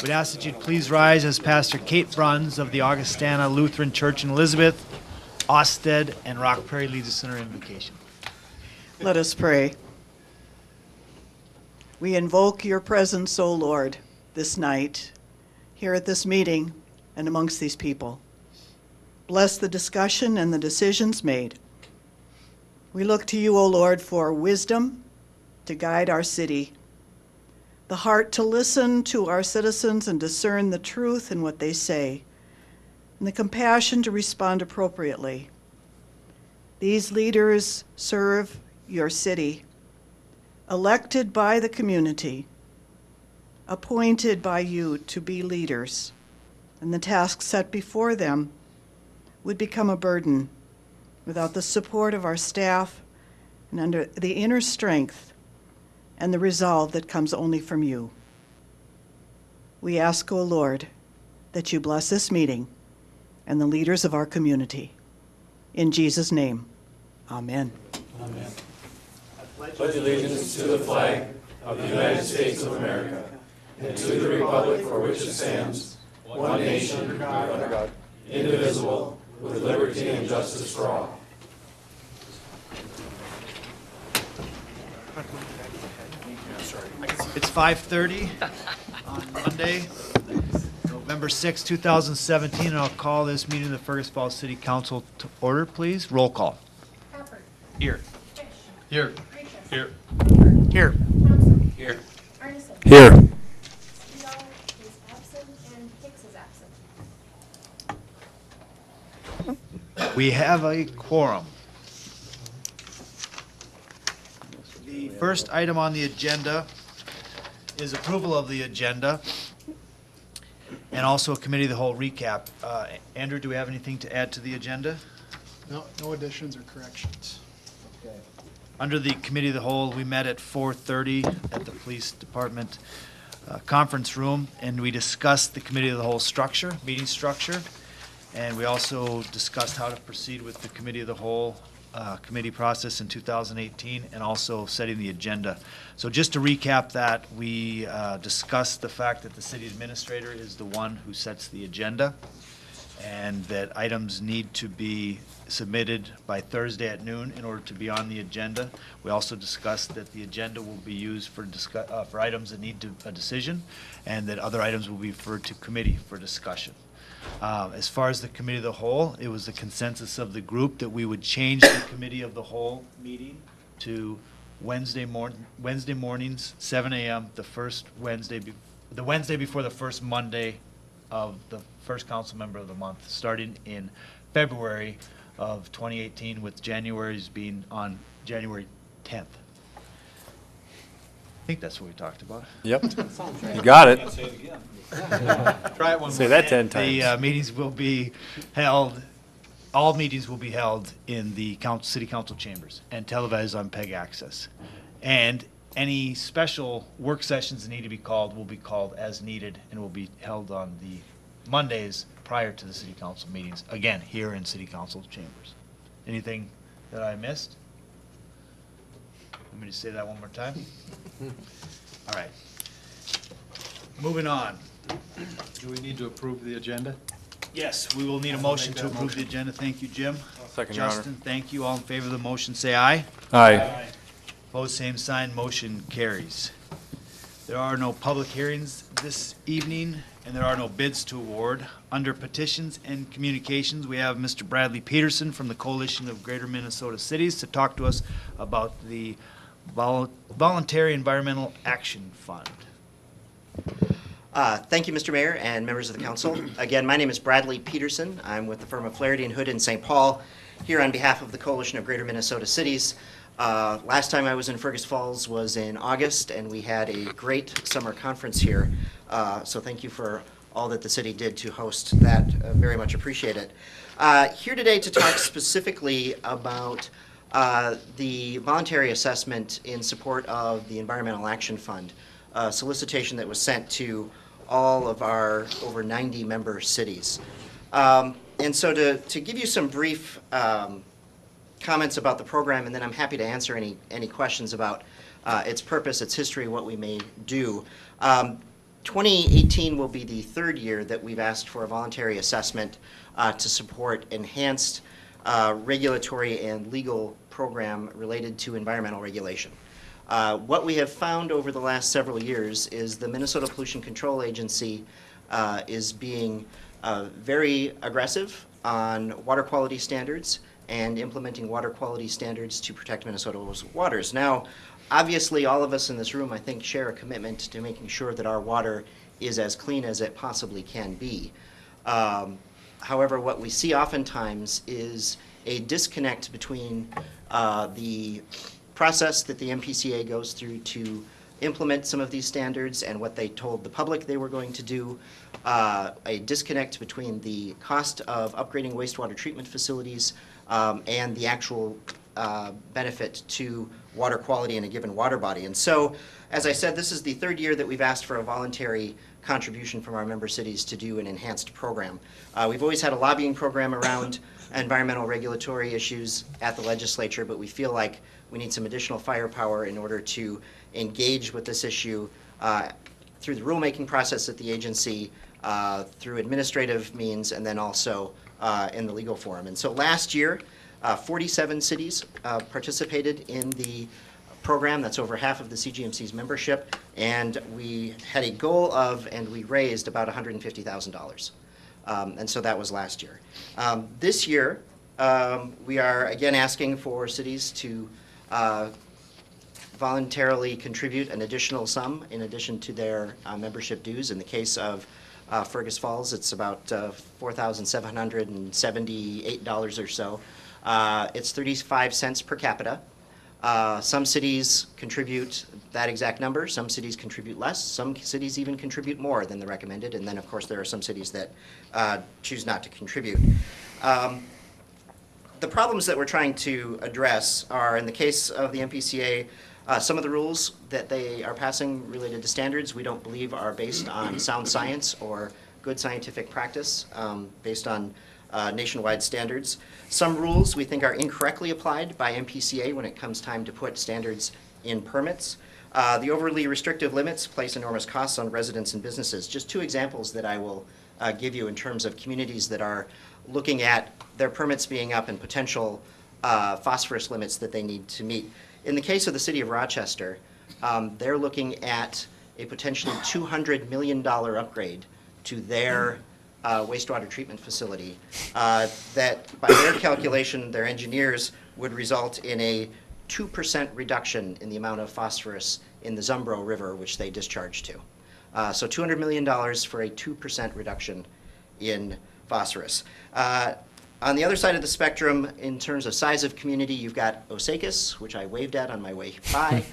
We'd ask that you'd please rise as Pastor Kate Bruns of the Augustana Lutheran Church in Elizabeth, Austed, and Rock Prairie leads us in our invocation. Let us pray. We invoke your presence, O Lord, this night, here at this meeting and amongst these people. Bless the discussion and the decisions made. We look to you, O Lord, for wisdom to guide our city, the heart to listen to our citizens and discern the truth in what they say, and the compassion to respond appropriately. These leaders serve your city, elected by the community, appointed by you to be leaders, and the tasks set before them would become a burden without the support of our staff and under the inner strength and the resolve that comes only from you. We ask, O Lord, that you bless this meeting and the leaders of our community. In Jesus' name, amen. Amen. I pledge allegiance to the flag of the United States of America and to the republic for which it stands, one nation under God, indivisible, with liberty and justice for all. It's 5:30 on Monday, November 6, 2017, and I'll call this meeting of the Fergus Falls City Council to order, please. Roll call. Crawford. Here. Fish. Here. Gracious. Here. Weaver. Here. Thompson. Here. Arneson. Here. Steele is absent and Hicks is absent. We have a quorum. The first item on the agenda is approval of the agenda and also a committee of the whole recap. Andrew, do we have anything to add to the agenda? No additions or corrections. Okay. Under the committee of the whole, we met at 4:30 at the police department conference room, and we discussed the committee of the whole structure, meeting structure, and we also discussed how to proceed with the committee of the whole committee process in 2018, and also setting the agenda. So just to recap that, we discussed the fact that the city administrator is the one who sets the agenda, and that items need to be submitted by Thursday at noon in order to be on the agenda. We also discussed that the agenda will be used for items that need a decision, and that other items will be referred to committee for discussion. As far as the committee of the whole, it was the consensus of the group that we would change the committee of the whole meeting to Wednesday mornings, 7 a.m., the Wednesday before the first Monday of the first council member of the month, starting in February of 2018, with January's being on January 10th. I think that's what we talked about. Yep. You got it. Try it one Say more. that 10 times. The meetings will be held, all meetings will be held in the city council chambers and televised on PEG Access. And any special work sessions that need to be called will be called as needed and will be held on the Mondays prior to the city council meetings, again, here in city council chambers. Anything that I missed? Let me just say that one more time. All right. Moving on. Do we need to approve the agenda? Yes, we will need a I'll motion make to that approve the motion. agenda. Thank you, Jim. Second, Your Honor. Justin, thank you. All in favor of the motion, say aye. Aye. Opposed, same sign. Motion carries. There are no public hearings this evening, and there are no bids to award. Under petitions and communications, we have Mr. Bradley Peterson from the Coalition of Greater Minnesota Cities to talk to us about the Voluntary Environmental Action Fund. Thank you, Mr. Mayor and members of the council. Again, my name is Bradley Peterson. I'm with the firm of Flaherty & Hood in St. Paul, here on behalf of the Coalition of Greater Minnesota Cities. Last time I was in Fergus Falls was in August, and we had a great summer conference here. So thank you for all that the city did to host that. Very much appreciate it. Here today to talk specifically about the voluntary assessment in support of the Environmental Action Fund, a solicitation that was sent to all of our over 90 member cities. And so to give you some brief comments about the program, and then I'm happy to answer any questions about its purpose, its history, what we may do. 2018 will be the third year that we've asked for a voluntary assessment to support enhanced regulatory and legal program related to environmental regulation. What we have found over the last several years is the Minnesota Pollution Control Agency is being very aggressive on water quality standards and implementing water quality standards to protect Minnesota's waters. Now, obviously, all of us in this room, I think, share a commitment to making sure that our water is as clean as it possibly can be. However, what we see oftentimes is a disconnect between the process that the MPCA goes through to implement some of these standards and what they told the public they were going to do, a disconnect between the cost of upgrading wastewater treatment facilities and the actual benefit to water quality in a given water body. And so, as I said, this is the third year that we've asked for a voluntary contribution from our member cities to do an enhanced program. We've always had a lobbying program around environmental regulatory issues at the legislature, but we feel like we need some additional firepower in order to engage with this issue through the rulemaking process at the agency, through administrative means, and then also in the legal forum. And so last year, 47 cities participated in the program. That's over half of the CGMC's membership, and we had a goal of, and we raised about $150,000. And so that was last year. This year, we are again asking for cities to voluntarily contribute an additional sum in addition to their membership dues. In the case of Fergus Falls, it's about $4,778 or so. It's 35 cents per capita. Some cities contribute that exact number, some cities contribute less, some cities even contribute more than the recommended, and then of course there are some cities that choose not to contribute. The problems that we're trying to address are, in the case of the MPCA, some of the rules that they are passing related to standards we don't believe are based on sound science or good scientific practice based on nationwide standards. Some rules we think are incorrectly applied by MPCA when it comes time to put standards in permits. The overly restrictive limits place enormous costs on residents and businesses. Just two examples that I will give you in terms of communities that are looking at their permits being up and potential phosphorus limits that they need to meet. In the case of the city of Rochester, they're looking at a potentially $200 million upgrade to their wastewater treatment facility that, by their calculation, their engineers would result in a 2% reduction in the amount of phosphorus in the Zumbro River, which they discharge to. So $200 million for a 2% reduction in phosphorus. On the other side of the spectrum, in terms of size of community, you've got Osakis, which I waved at on my way by.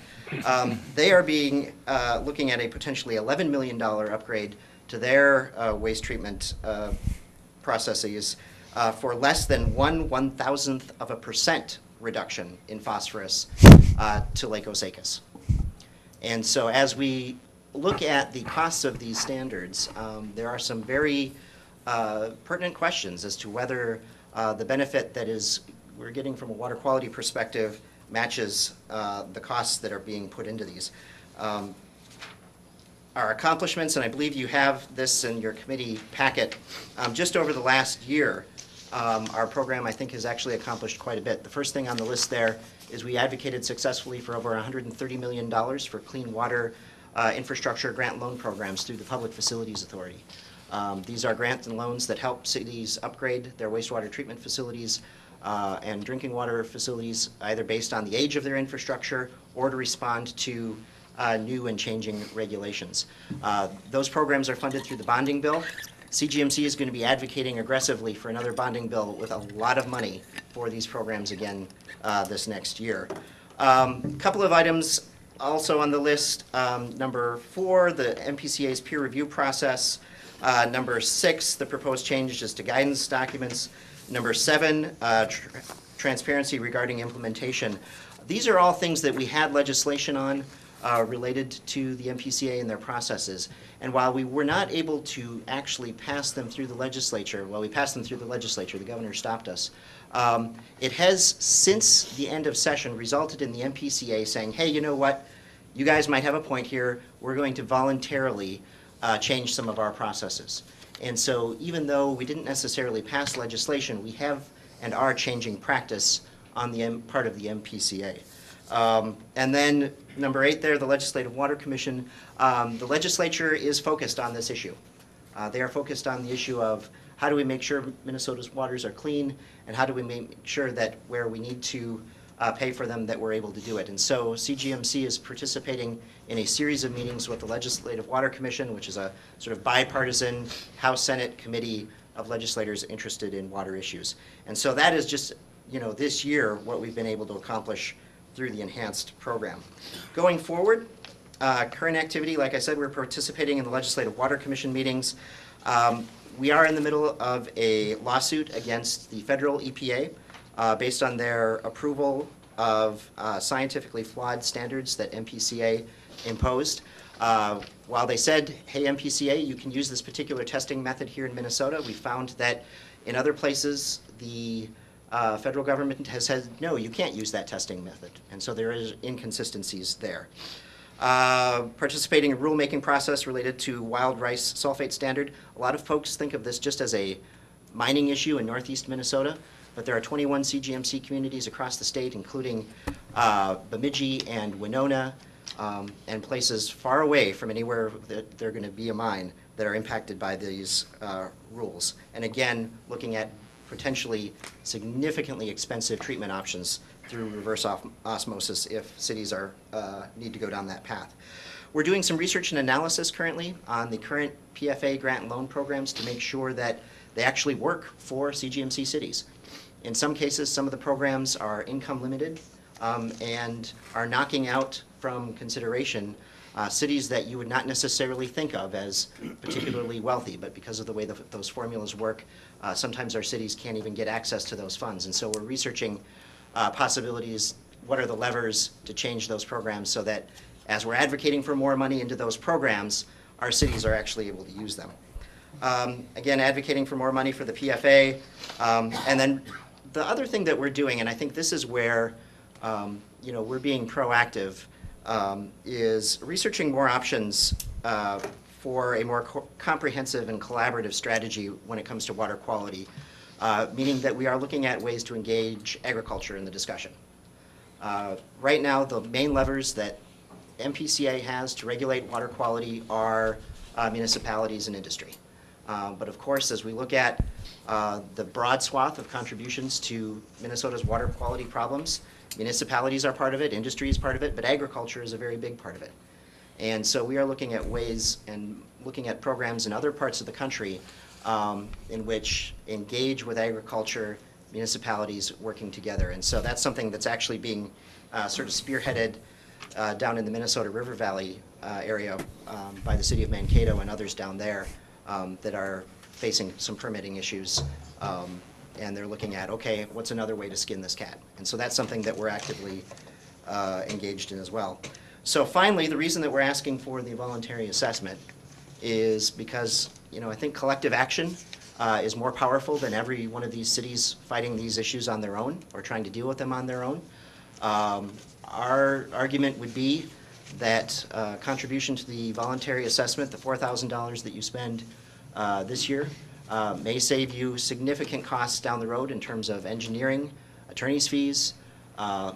They are looking at a potentially $11 million upgrade to their waste treatment processes for less than 1/1000% reduction in phosphorus to Lake Osakis. And so as we look at the costs of these standards, there are some very pertinent questions as to whether the benefit that we're getting from a water quality perspective matches the costs that are being put into these. Our accomplishments, and I believe you have this in your committee packet, just over the last year, our program, I think, has actually accomplished quite a bit. The first thing on the list there is we advocated successfully for over $130 million for clean water infrastructure grant loan programs through the Public Facilities Authority. These are grants and loans that help cities upgrade their wastewater treatment facilities and drinking water facilities, either based on the age of their infrastructure or to respond to new and changing regulations. Those programs are funded through the bonding bill. CGMC is going to be advocating aggressively for another bonding bill with a lot of money for these programs again this next year. A couple of items also on the list. Number 4, the MPCA's peer review process. Number 6, the proposed changes to guidance documents. Number 7, transparency regarding implementation. These are all things that we had legislation on related to the MPCA and their processes. And while we were not able to actually pass them through the legislature, we passed them through the legislature, the governor stopped us. It has, since the end of session, resulted in the MPCA saying, hey, you know what? You guys might have a point here. We're going to voluntarily change some of our processes. And so even though we didn't necessarily pass legislation, we have and are changing practice on the part of the MPCA. And then number 8 there, the Legislative Water Commission. The legislature is focused on this issue. They are focused on the issue of how do we make sure Minnesota's waters are clean, and how do we make sure that where we need to pay for them, that we're able to do it. And so CGMC is participating in a series of meetings with the Legislative Water Commission, which is a sort of bipartisan House-Senate committee of legislators interested in water issues. And so that is just, this year, what we've been able to accomplish through the enhanced program. Going forward, current activity, like I said, we're participating in the Legislative Water Commission meetings. We are in the middle of a lawsuit against the federal EPA based on their approval of scientifically flawed standards that MPCA imposed. While they said, hey, MPCA, you can use this particular testing method here in Minnesota, we found that in other places, the federal government has said, no, you can't use that testing method. And so there is inconsistencies there. Participating in rulemaking process related to wild rice sulfate standard. A lot of folks think of this just as a mining issue in northeast Minnesota, but there are 21 CGMC communities across the state, including Bemidji and Winona, and places far away from anywhere that they're going to be a mine that are impacted by these rules. And again, looking at potentially significantly expensive treatment options through reverse osmosis if cities are need to go down that path. We're doing some research and analysis currently on the current PFA grant and loan programs to make sure that they actually work for CGMC cities. In some cases, some of the programs are income limited and are knocking out from consideration cities that you would not necessarily think of as particularly wealthy, but because of the way those formulas work, sometimes our cities can't even get access to those funds. And so we're researching possibilities, what are the levers to change those programs so that as we're advocating for more money into those programs, our cities are actually able to use them. Again, advocating for more money for the PFA. And then the other thing that we're doing, and I think this is where we're being proactive, is researching more options for a more comprehensive and collaborative strategy when it comes to water quality, meaning that we are looking at ways to engage agriculture in the discussion. Right now, the main levers that MPCA has to regulate water quality are municipalities and industry. But of course, as we look at the broad swath of contributions to Minnesota's water quality problems, municipalities are part of it, industry is part of it, but agriculture is a very big part of it. And so we are looking at ways and looking at programs in other parts of the country in which engage with agriculture, municipalities working together. And so that's something that's actually being sort of spearheaded down in the Minnesota River Valley area by the city of Mankato and others down there that are facing some permitting issues. And they're looking at, okay, what's another way to skin this cat? And so that's something that we're actively engaged in as well. So finally, the reason that we're asking for the voluntary assessment is because, I think collective action is more powerful than every one of these cities fighting these issues on their own or trying to deal with them on their own. Our argument would be that contribution to the voluntary assessment, the $4,000 that you spend this year, may save you significant costs down the road in terms of engineering, attorney's fees,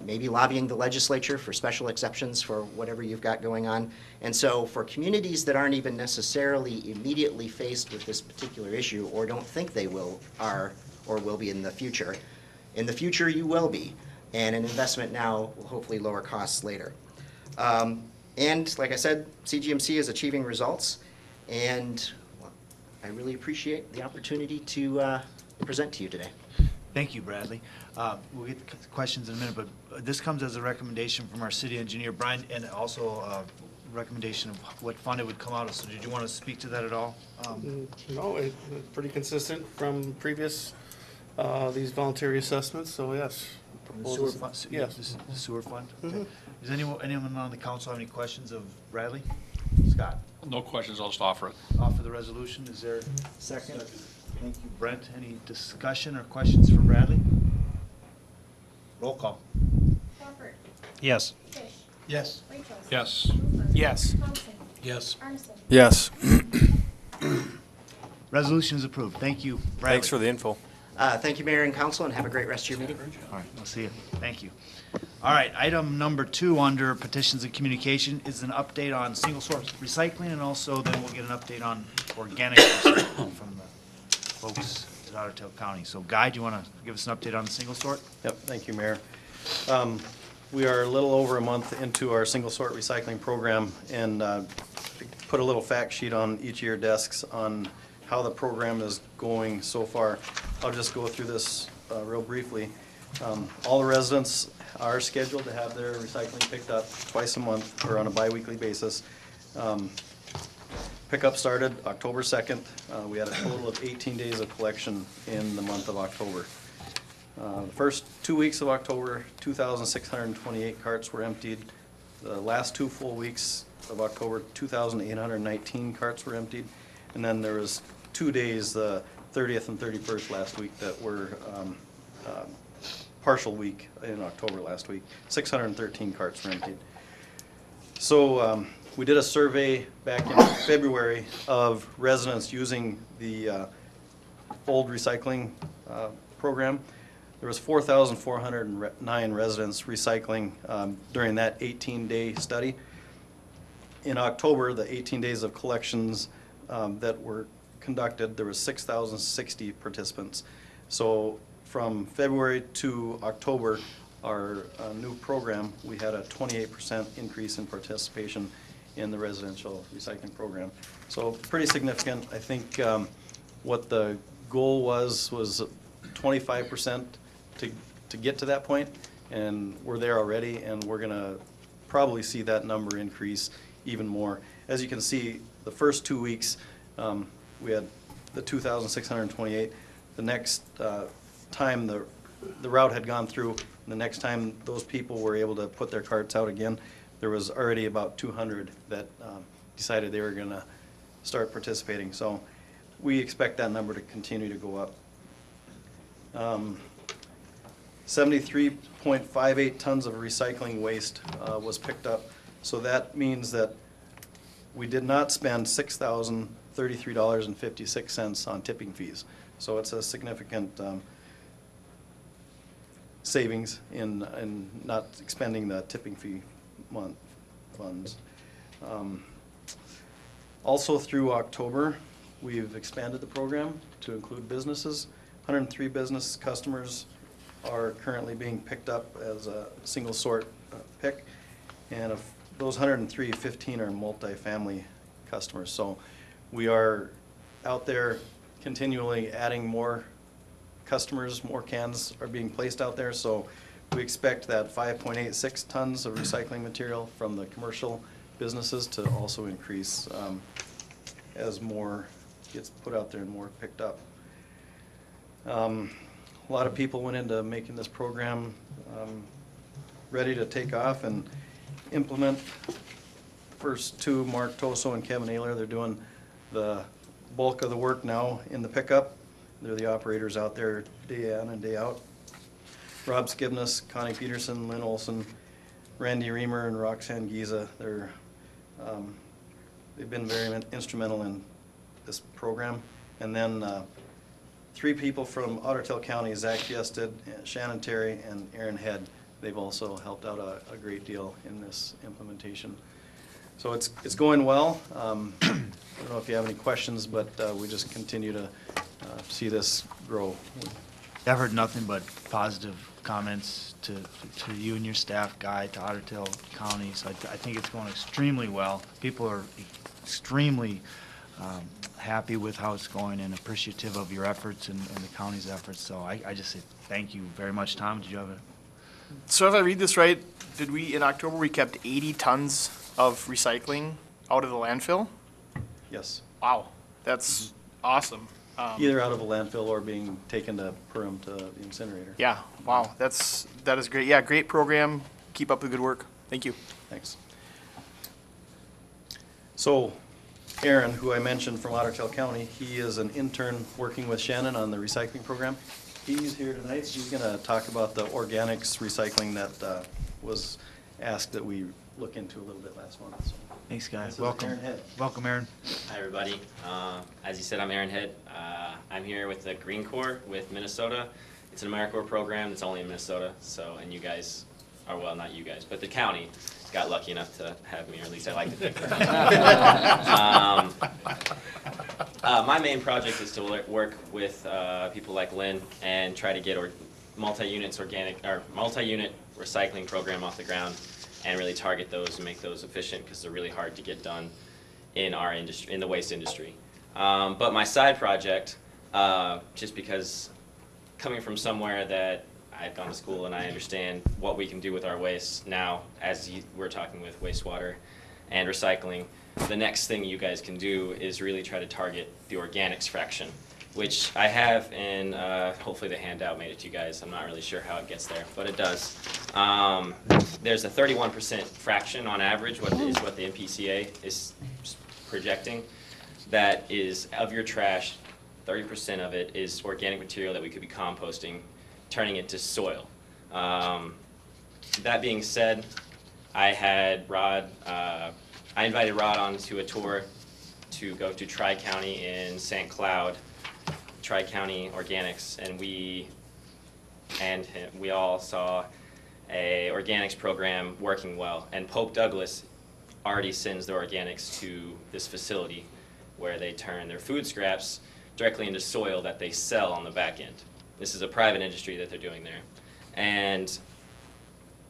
maybe lobbying the legislature for special exceptions for whatever you've got going on. And so for communities that aren't even necessarily immediately faced with this particular issue or don't think they are or will be in the future you will be. And an investment now will hopefully lower costs later. And like I said, CGMC is achieving results, and I really appreciate the opportunity to present to you today. Thank you, Bradley. We'll get to questions in a minute, but this comes as a recommendation from our city engineer, Brian, and also a recommendation of what fund it would come out of. So did you want to speak to that at all? No, it's pretty consistent from previous, these voluntary assessments, so yes. The sewer fund? Yes. The sewer fund? Mhm. Okay. Does anyone on the council have any questions of Bradley? Scott? No questions, I'll just offer it. Offer the resolution. Is there a second? Thank you. Brent, any discussion or questions for Bradley? Roll call. Crawford. Yes. Fish. Yes. Rachel. Yes. Hoover. Yes. Thompson. Yes. Armisen. Yes. Resolution is approved. Thank you, Bradley. Thanks for the info. Thank you, Mayor and Council, and have a great rest of your meeting. All right, we'll see you. Thank you. All right, item number 2 under petitions and communication is an update on single-source recycling, and also then we'll get an update on organic recycling from the folks at Otter Tail County. So Guy, do you want to give us an update on the single-sort? Yep, thank you, Mayor. We are a little over a month into our single-sort recycling program, and put a little fact sheet on each of your desks on how the program is going so far. I'll just go through this real briefly. All the residents are scheduled to have their recycling picked up twice a month or on a bi-weekly basis. Pickup started October 2nd. We had a total of 18 days of collection in the month of October. The first 2 weeks of October, 2,628 carts were emptied. The last 2 full weeks of October, 2,819 carts were emptied. And then there was 2 days, the 30th and 31st last week, that were partial week in October last week. 613 carts were emptied. So we did a survey back in February of residents using the old recycling program. There was 4,409 residents recycling during that 18-day study. In October, the 18 days of collections that were conducted, there was 6,060 participants. So from February to October, our new program, we had a 28% increase in participation in the residential recycling program. So pretty significant. I think what the goal was 25% to get to that point, and we're there already, and we're gonna probably see that number increase even more. As you can see, the first 2 weeks, we had the 2,628. The next time the route had gone through, the next time those people were able to put their carts out again, there was already about 200 that decided they were gonna start participating. So we expect that number to continue to go up. 73.58 tons of recycling waste was picked up. So that means that we did not spend $6,033.56 on tipping fees. So it's a significant savings in not expending the tipping fee funds. Also through October, we've expanded the program to include businesses. 103 business customers are currently being picked up as a single sort pick. And of those 103, 15 are multifamily customers. So we are out there continually adding more customers, more cans are being placed out there. So we expect that 5.86 tons of recycling material from the commercial businesses to also increase as more gets put out there and more picked up. A lot of people went into making this program ready to take off and implement. First two, Mark Toso and Kevin Ayler, they're doing the bulk of the work now in the pickup. They're the operators out there day in and day out. Rob Skibness, Connie Peterson, Lynn Olson, Randy Reamer, and Roxanne Giza. They've been very instrumental in this program. And then 3 people from Otter Tail County, Zach Fiested, Shannon Terry, and Aaron Head. They've also helped out a great deal in this implementation. So it's going well. I don't know if you have any questions, but we just continue to see this grow. I've heard nothing but positive comments to you and your staff, Guy, to Otter Tail County. So I think it's going extremely well. People are extremely happy with how it's going and appreciative of your efforts and the county's efforts. So I just say thank you very much. Tom, did you have a? So if I read this right, in October, we kept 80 tons of recycling out of the landfill? Yes. Wow, that's awesome. Either out of a landfill or being taken to Perham to the incinerator. Yeah, wow, that is great. Yeah, great program. Keep up the good work. Thank you. Thanks. So Aaron, who I mentioned from Otter Tail County, he is an intern working with Shannon on the recycling program. He's here tonight. He's going to talk about the organics recycling that was asked that we look into a little bit last month, so. Thanks, This guys. is Welcome. Aaron Head. Welcome, Aaron. Hi, everybody. As you said, I'm Aaron Head. I'm here with the Green Corps with Minnesota. It's an AmeriCorps program that's only in Minnesota, so, and you guys are, well, not you guys, but the county got lucky enough to have me, or at least I like to think. My main project is to work with people like Lynn and try to get multi-unit recycling program off the ground and really target those and make those efficient because they're really hard to get done in our industry, in the waste industry. But my side project, just because coming from somewhere that I've gone to school and I understand what we can do with our waste now, as we're talking with wastewater and recycling, the next thing you guys can do is really try to target the organics fraction, which I have in, hopefully the handout made it to you guys. I'm not really sure how it gets there, but it does. There's a 31% fraction on average, what the MPCA is projecting, that is of your trash, 30% of it is organic material that we could be composting, turning it to soil. That being said, I had I invited Rod onto a tour to go to Tri-County in St. Cloud, Tri-County Organics, and we all saw a organics program working well. And Pope Douglas already sends their organics to this facility where they turn their food scraps directly into soil that they sell on the back end. This is a private industry that they're doing there. And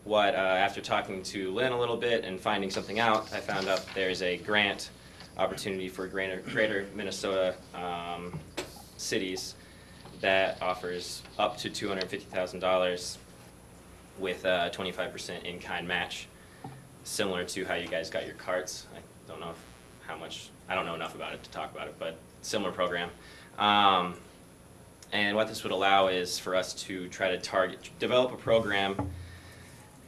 after talking to Lynn a little bit and finding something out, I found out there's a grant opportunity for greater Minnesota cities that offers up to $250,000 with a 25% in-kind match, similar to how you guys got your carts. I don't know I don't know enough about it to talk about it, but similar program. And what this would allow is for us to try to develop a program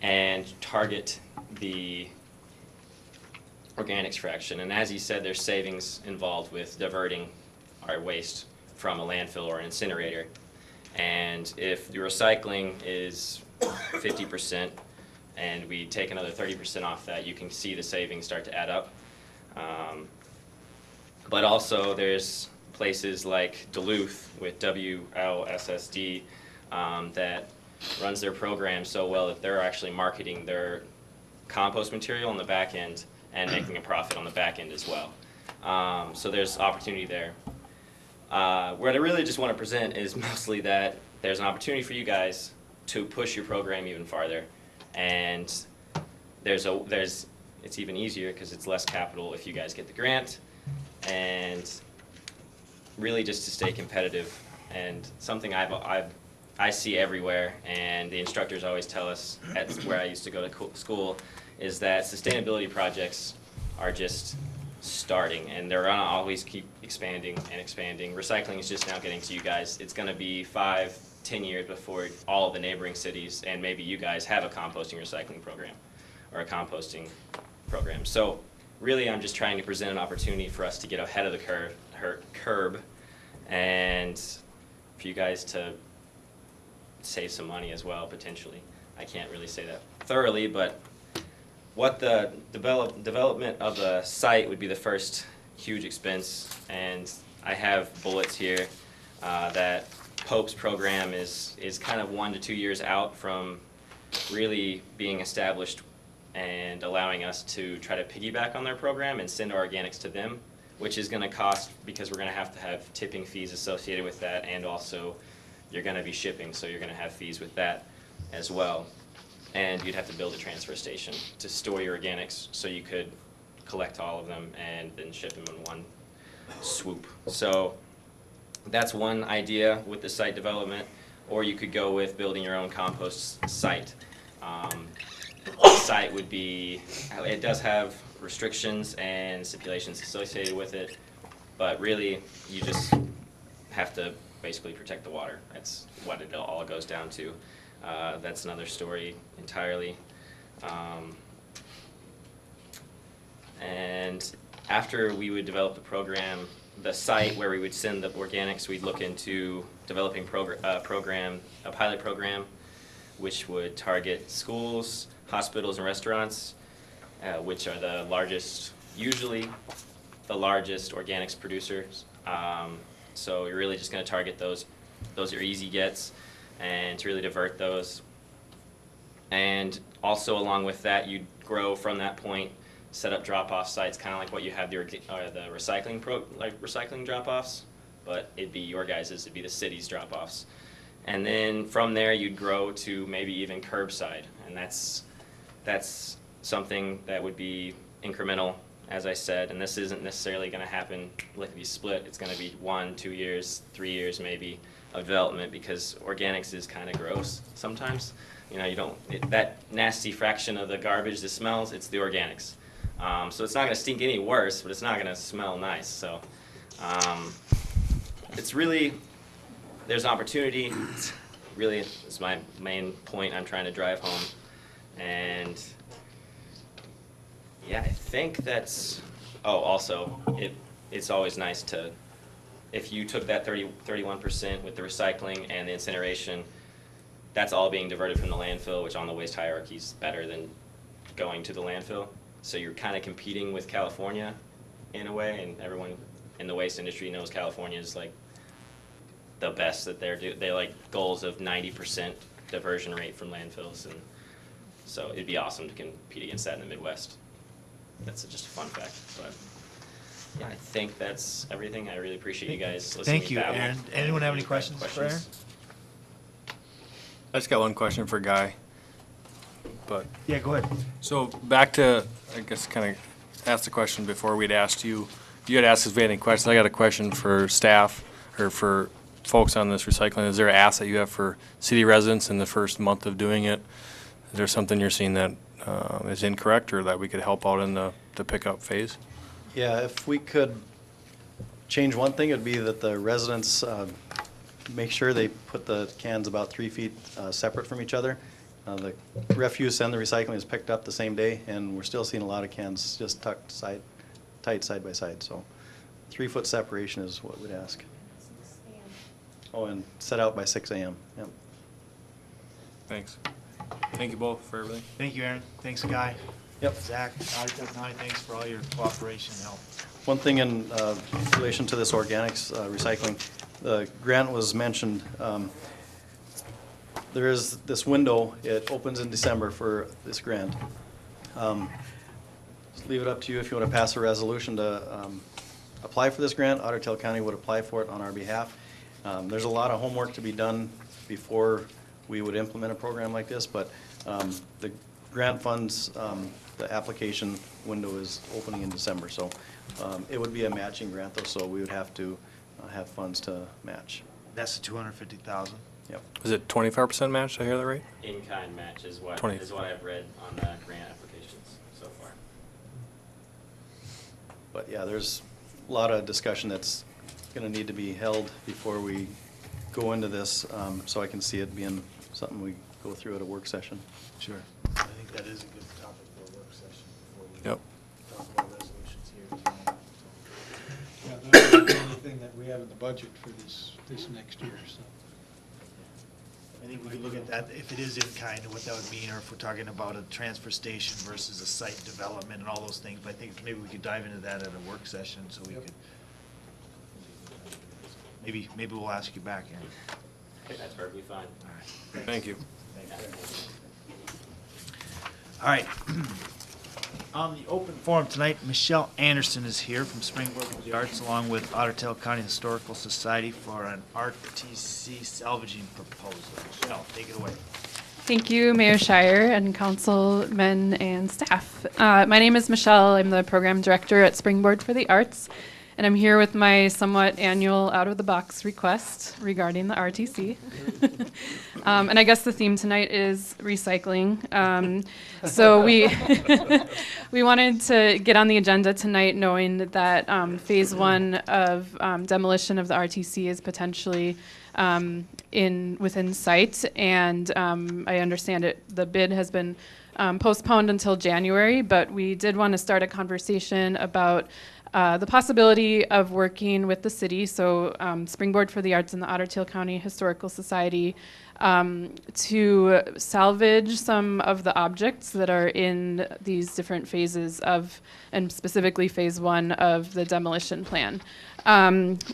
and target the organics fraction. And as he said, there's savings involved with diverting our waste from a landfill or an incinerator. And if the recycling is 50% and we take another 30% off that, you can see the savings start to add up. But also there's places like Duluth with WLSSD that runs their program so well that they're actually marketing their compost material on the back end and making a profit on the back end as well. So there's opportunity there. What I really just want to present is mostly that there's an opportunity for you guys to push your program even farther, and it's even easier because it's less capital if you guys get the grant, and really just to stay competitive. And something I see everywhere, and the instructors always tell us at where I used to go to school, is that sustainability projects are just starting, and they're gonna always keep expanding and expanding. Recycling is just now getting to you guys. It's gonna be 5-10 years before all of the neighboring cities and maybe you guys have a composting recycling program or a composting program. So really I'm just trying to present an opportunity for us to get ahead of the curve and for you guys to save some money as well, potentially. I can't really say that thoroughly, but what the development of the site would be the first huge expense, and I have bullets here that Pope's program is kind of 1 to 2 years out from really being established and allowing us to try to piggyback on their program and send our organics to them, which is going to cost, because we're going to have tipping fees associated with that, and also you're going to be shipping, so you're going to have fees with that as well. And you'd have to build a transfer station to store your organics so you could collect all of them and then ship them in one swoop. So that's one idea with the site development, or you could go with building your own compost site. The site would be, it does have restrictions and stipulations associated with it, but really you just have to basically protect the water. That's what it all goes down to. That's another story entirely. And after we would develop the program, the site where we would send the organics, we'd look into developing a pilot program, which would target schools, hospitals, and restaurants. which are the largest, usually the largest organics producers. So you're really just going to target those. Those are easy gets, and to really divert those. And also along with that, you'd grow from that point, set up drop-off sites, kind of like what you have the recycling recycling drop-offs, but it'd be your guys's, it'd be the city's drop-offs. And then from there, you'd grow to maybe even curbside, and that's something that would be incremental, as I said, and this isn't necessarily going to happen lickety split. It's going to be 1, 2 years, 3 years maybe of development, because organics is kind of gross sometimes. You know, you don't, that nasty fraction of the garbage that smells, it's the organics. So it's not going to stink any worse, but it's not going to smell nice. So it's really, there's an opportunity. Really, it's my main point I'm trying to drive home. And yeah, I think that's, oh, also, it's always nice to, if you took that 31% with the recycling and the incineration, that's all being diverted from the landfill, which on the waste hierarchy is better than going to the landfill. So you're kind of competing with California in a way, and everyone in the waste industry knows California is like the best that they're like goals of 90% diversion rate from landfills, and so it'd be awesome to compete against that in the Midwest. That's just a fun fact, but yeah, I think that's everything. I really appreciate you guys listening. Thank you, to me babble. Aaron. Anyone have any questions for Aaron? I just got one question for Guy. But Yeah, go ahead. so back to, I guess, kind of ask the question before we'd asked you. You had asked us if we had any questions. I got a question for staff or for folks on this recycling. Is there an ask that you have for city residents in the first month of doing it? Is there something you're seeing that is incorrect or that we could help out in the pickup phase? Yeah, if we could change one thing, it'd be that the residents make sure they put the cans about 3 feet separate from each other. The refuse and the recycling is picked up the same day, and we're still seeing a lot of cans just tucked tight side by side. So 3 foot separation is what we'd ask. Oh, and set out by 6 a.m. Yep. Thanks. Thank you both for everything. Thank you, Aaron. Thanks, Guy. Yep. Zach, Auditor County, thanks for all your cooperation and help. One thing in relation to this organics recycling, the grant was mentioned. There is this window. It opens in December for this grant. Just leave it up to you if you want to pass a resolution to apply for this grant. Otter County would apply for it on our behalf. There's a lot of homework to be done before we would implement a program like this, but the grant funds, the application window is opening in December, so it would be a matching grant though, so we would have to have funds to match. That's the 250,000. Yep. Is it 25% match? Did I hear that right? In-kind match is what 20. I've read on the grant applications so far. But yeah, there's a lot of discussion that's going to need to be held before we go into this, so I can see it being something we go through at a work session. Sure. I think that is a good topic for a work session before we Yep. talk about resolutions here tonight. Yeah, that's the only thing that we have in the budget for this next year, so. I think we could look at that, if it is in kind, and what that would mean, or if we're talking about a transfer station versus a site development and all those things. But I think maybe we could dive into that at a work session, so we could, maybe we'll ask you back, Aaron. Okay, that's perfectly fine. All right. Thank you. All right. On the open forum tonight, Michelle Anderson is here from Springboard for the Arts, along with Otter County Historical Society for an RTC salvaging proposal. Michelle, take it away. Thank you, Mayor Shire and councilmen and staff. My name is Michelle. I'm the program director at Springboard for the Arts, and I'm here with my somewhat annual out-of-the-box request regarding the RTC. And I guess the theme tonight is recycling. So we we wanted to get on the agenda tonight knowing that phase one of demolition of the RTC is potentially within sight, and I understand the bid has been postponed until January, but we did want to start a conversation about the possibility of working with the city. So Springboard for the Arts and the Otter Tail County Historical Society to salvage some of the objects that are in these different phases of, and specifically phase 1 of the demolition plan.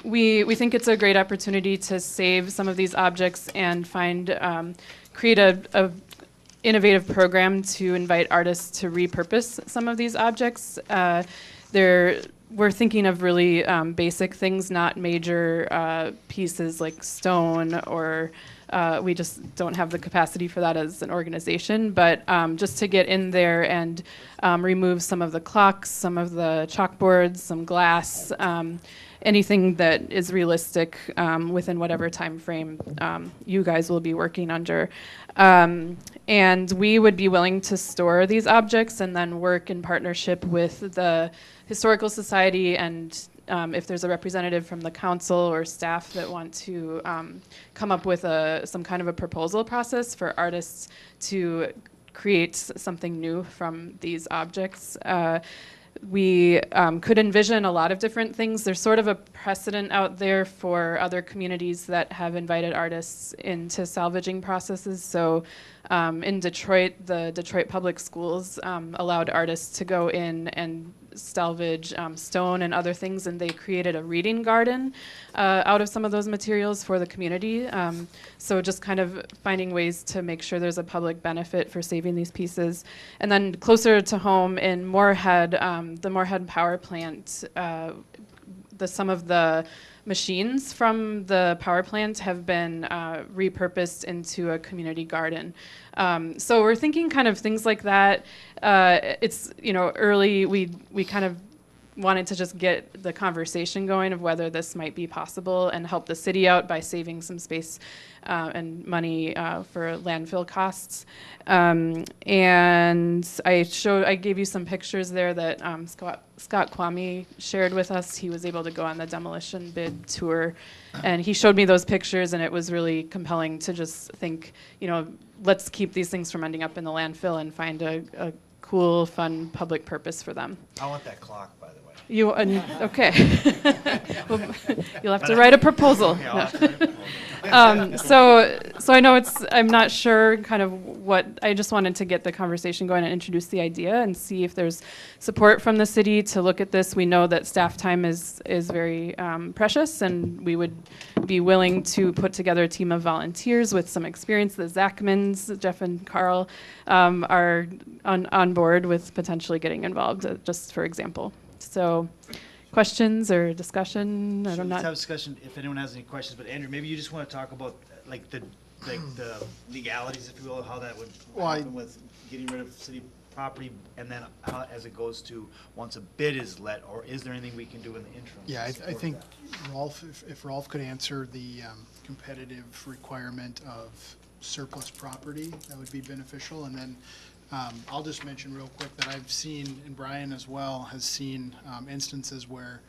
We think it's a great opportunity to save some of these objects and create a innovative program to invite artists to repurpose some of these objects. We're thinking of really basic things, not major pieces like stone, or we just don't have the capacity for that as an organization. But just to get in there and remove some of the clocks, some of the chalkboards, some glass, anything that is realistic within whatever time frame you guys will be working under. And we would be willing to store these objects and then work in partnership with the Historical Society, and if there's a representative from the council or staff that want to come up with some kind of a proposal process for artists to create something new from these objects. We could envision a lot of different things. There's sort of a precedent out there for other communities that have invited artists into salvaging processes. So in Detroit, the Detroit Public Schools allowed artists to go in and salvage stone and other things, and they created a reading garden out of some of those materials for the community. So just kind of finding ways to make sure there's a public benefit for saving these pieces. And then closer to home in Moorhead, the Moorhead Power Plant, some of the machines from the power plant have been repurposed into a community garden. So we're thinking kind of things like that. It's, early, we kind of wanted to just get the conversation going of whether this might be possible and help the city out by saving some space and money for landfill costs. And I gave you some pictures there that Scott Kwame shared with us. He was able to go on the demolition bid tour, and he showed me those pictures, and it was really compelling to just think, let's keep these things from ending up in the landfill and find a cool, fun public purpose for them. I want that clock, by the way. Okay. Well, you'll have to write a proposal. No. So I know I'm not sure kind of I just wanted to get the conversation going and introduce the idea and see if there's support from the city to look at this. We know that staff time is very precious, and we would be willing to put together a team of volunteers with some experience. The Zachmans, Jeff and Carl, are on board with potentially getting involved, just for example. So questions or discussion? Let's have discussion if anyone has any questions. But Andrew, maybe you just want to talk about the legalities, if you will, how that would happen with getting rid of city property, and then how, as it goes to once a bid is let, or is there anything we can do in the interim? Yeah, I think Rolf, if Rolf could answer the competitive requirement of surplus property, that would be beneficial. And then I'll just mention real quick that I've seen, and Brian as well has seen, instances where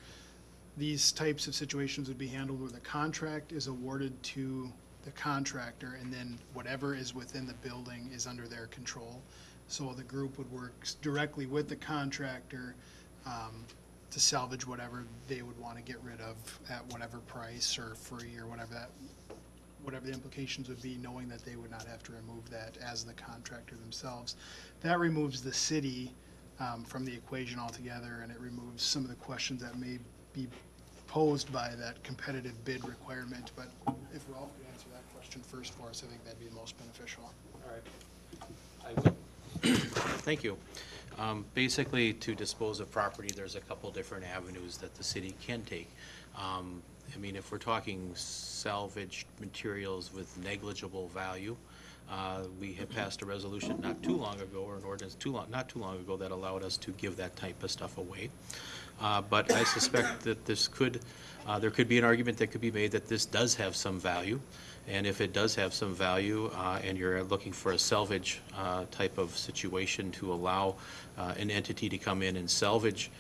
these types of situations would be handled where the contract is awarded to the contractor, and then whatever is within the building is under their control. So the group would work directly with the contractor to salvage whatever they would want to get rid of at whatever price or free or whatever the implications would be, knowing that they would not have to remove that as the contractor themselves. That removes the city from the equation altogether, and it removes some of the questions that may be posed by that competitive bid requirement. But if Rolf could answer that question first for us, I think that'd be the most beneficial. All right. Thank you. Basically, to dispose of property, there's a couple different avenues that the city can take. I mean, if we're talking salvaged materials with negligible value, we have passed a resolution not too long ago, or an ordinance not too long ago, that allowed us to give that type of stuff away. But I suspect that there could be an argument that could be made that this does have some value. And if it does have some value, and you're looking for a salvage type of situation to allow an entity to come in and salvage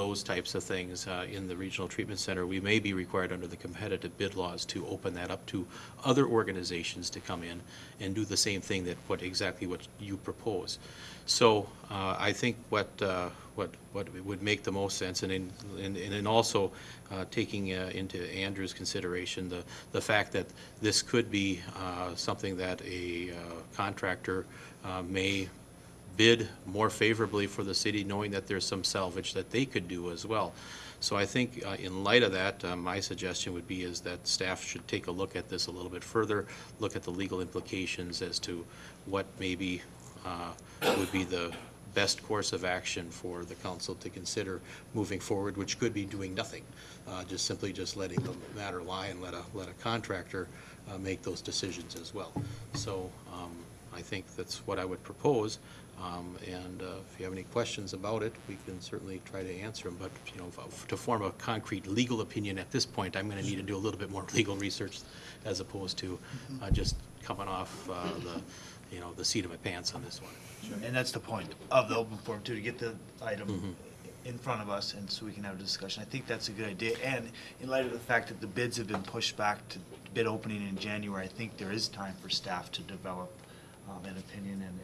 those types of things in the Regional Treatment Center, we may be required under the competitive bid laws to open that up to other organizations to come in and do the same thing that exactly what you propose. So I think what would make the most sense, and also taking into Andrew's consideration the fact that this could be something that a contractor may bid more favorably for the city, knowing that there's some salvage that they could do as well. So I think in light of that, my suggestion would be is that staff should take a look at this a little bit further, look at the legal implications as to what maybe would be the best course of action for the council to consider moving forward, which could be doing nothing, just letting the matter lie and let a contractor make those decisions as well. So I think that's what I would propose. And if you have any questions about it, we can certainly try to answer them. But to form a concrete legal opinion at this point, I'm going to need to do a little bit more legal research, as opposed to just coming off the seat of my pants on this one. Sure. And that's the point of the open forum too, to get the item in front of us, and so we can have a discussion. I think that's a good idea. And in light of the fact that the bids have been pushed back to bid opening in January, I think there is time for staff to develop an opinion and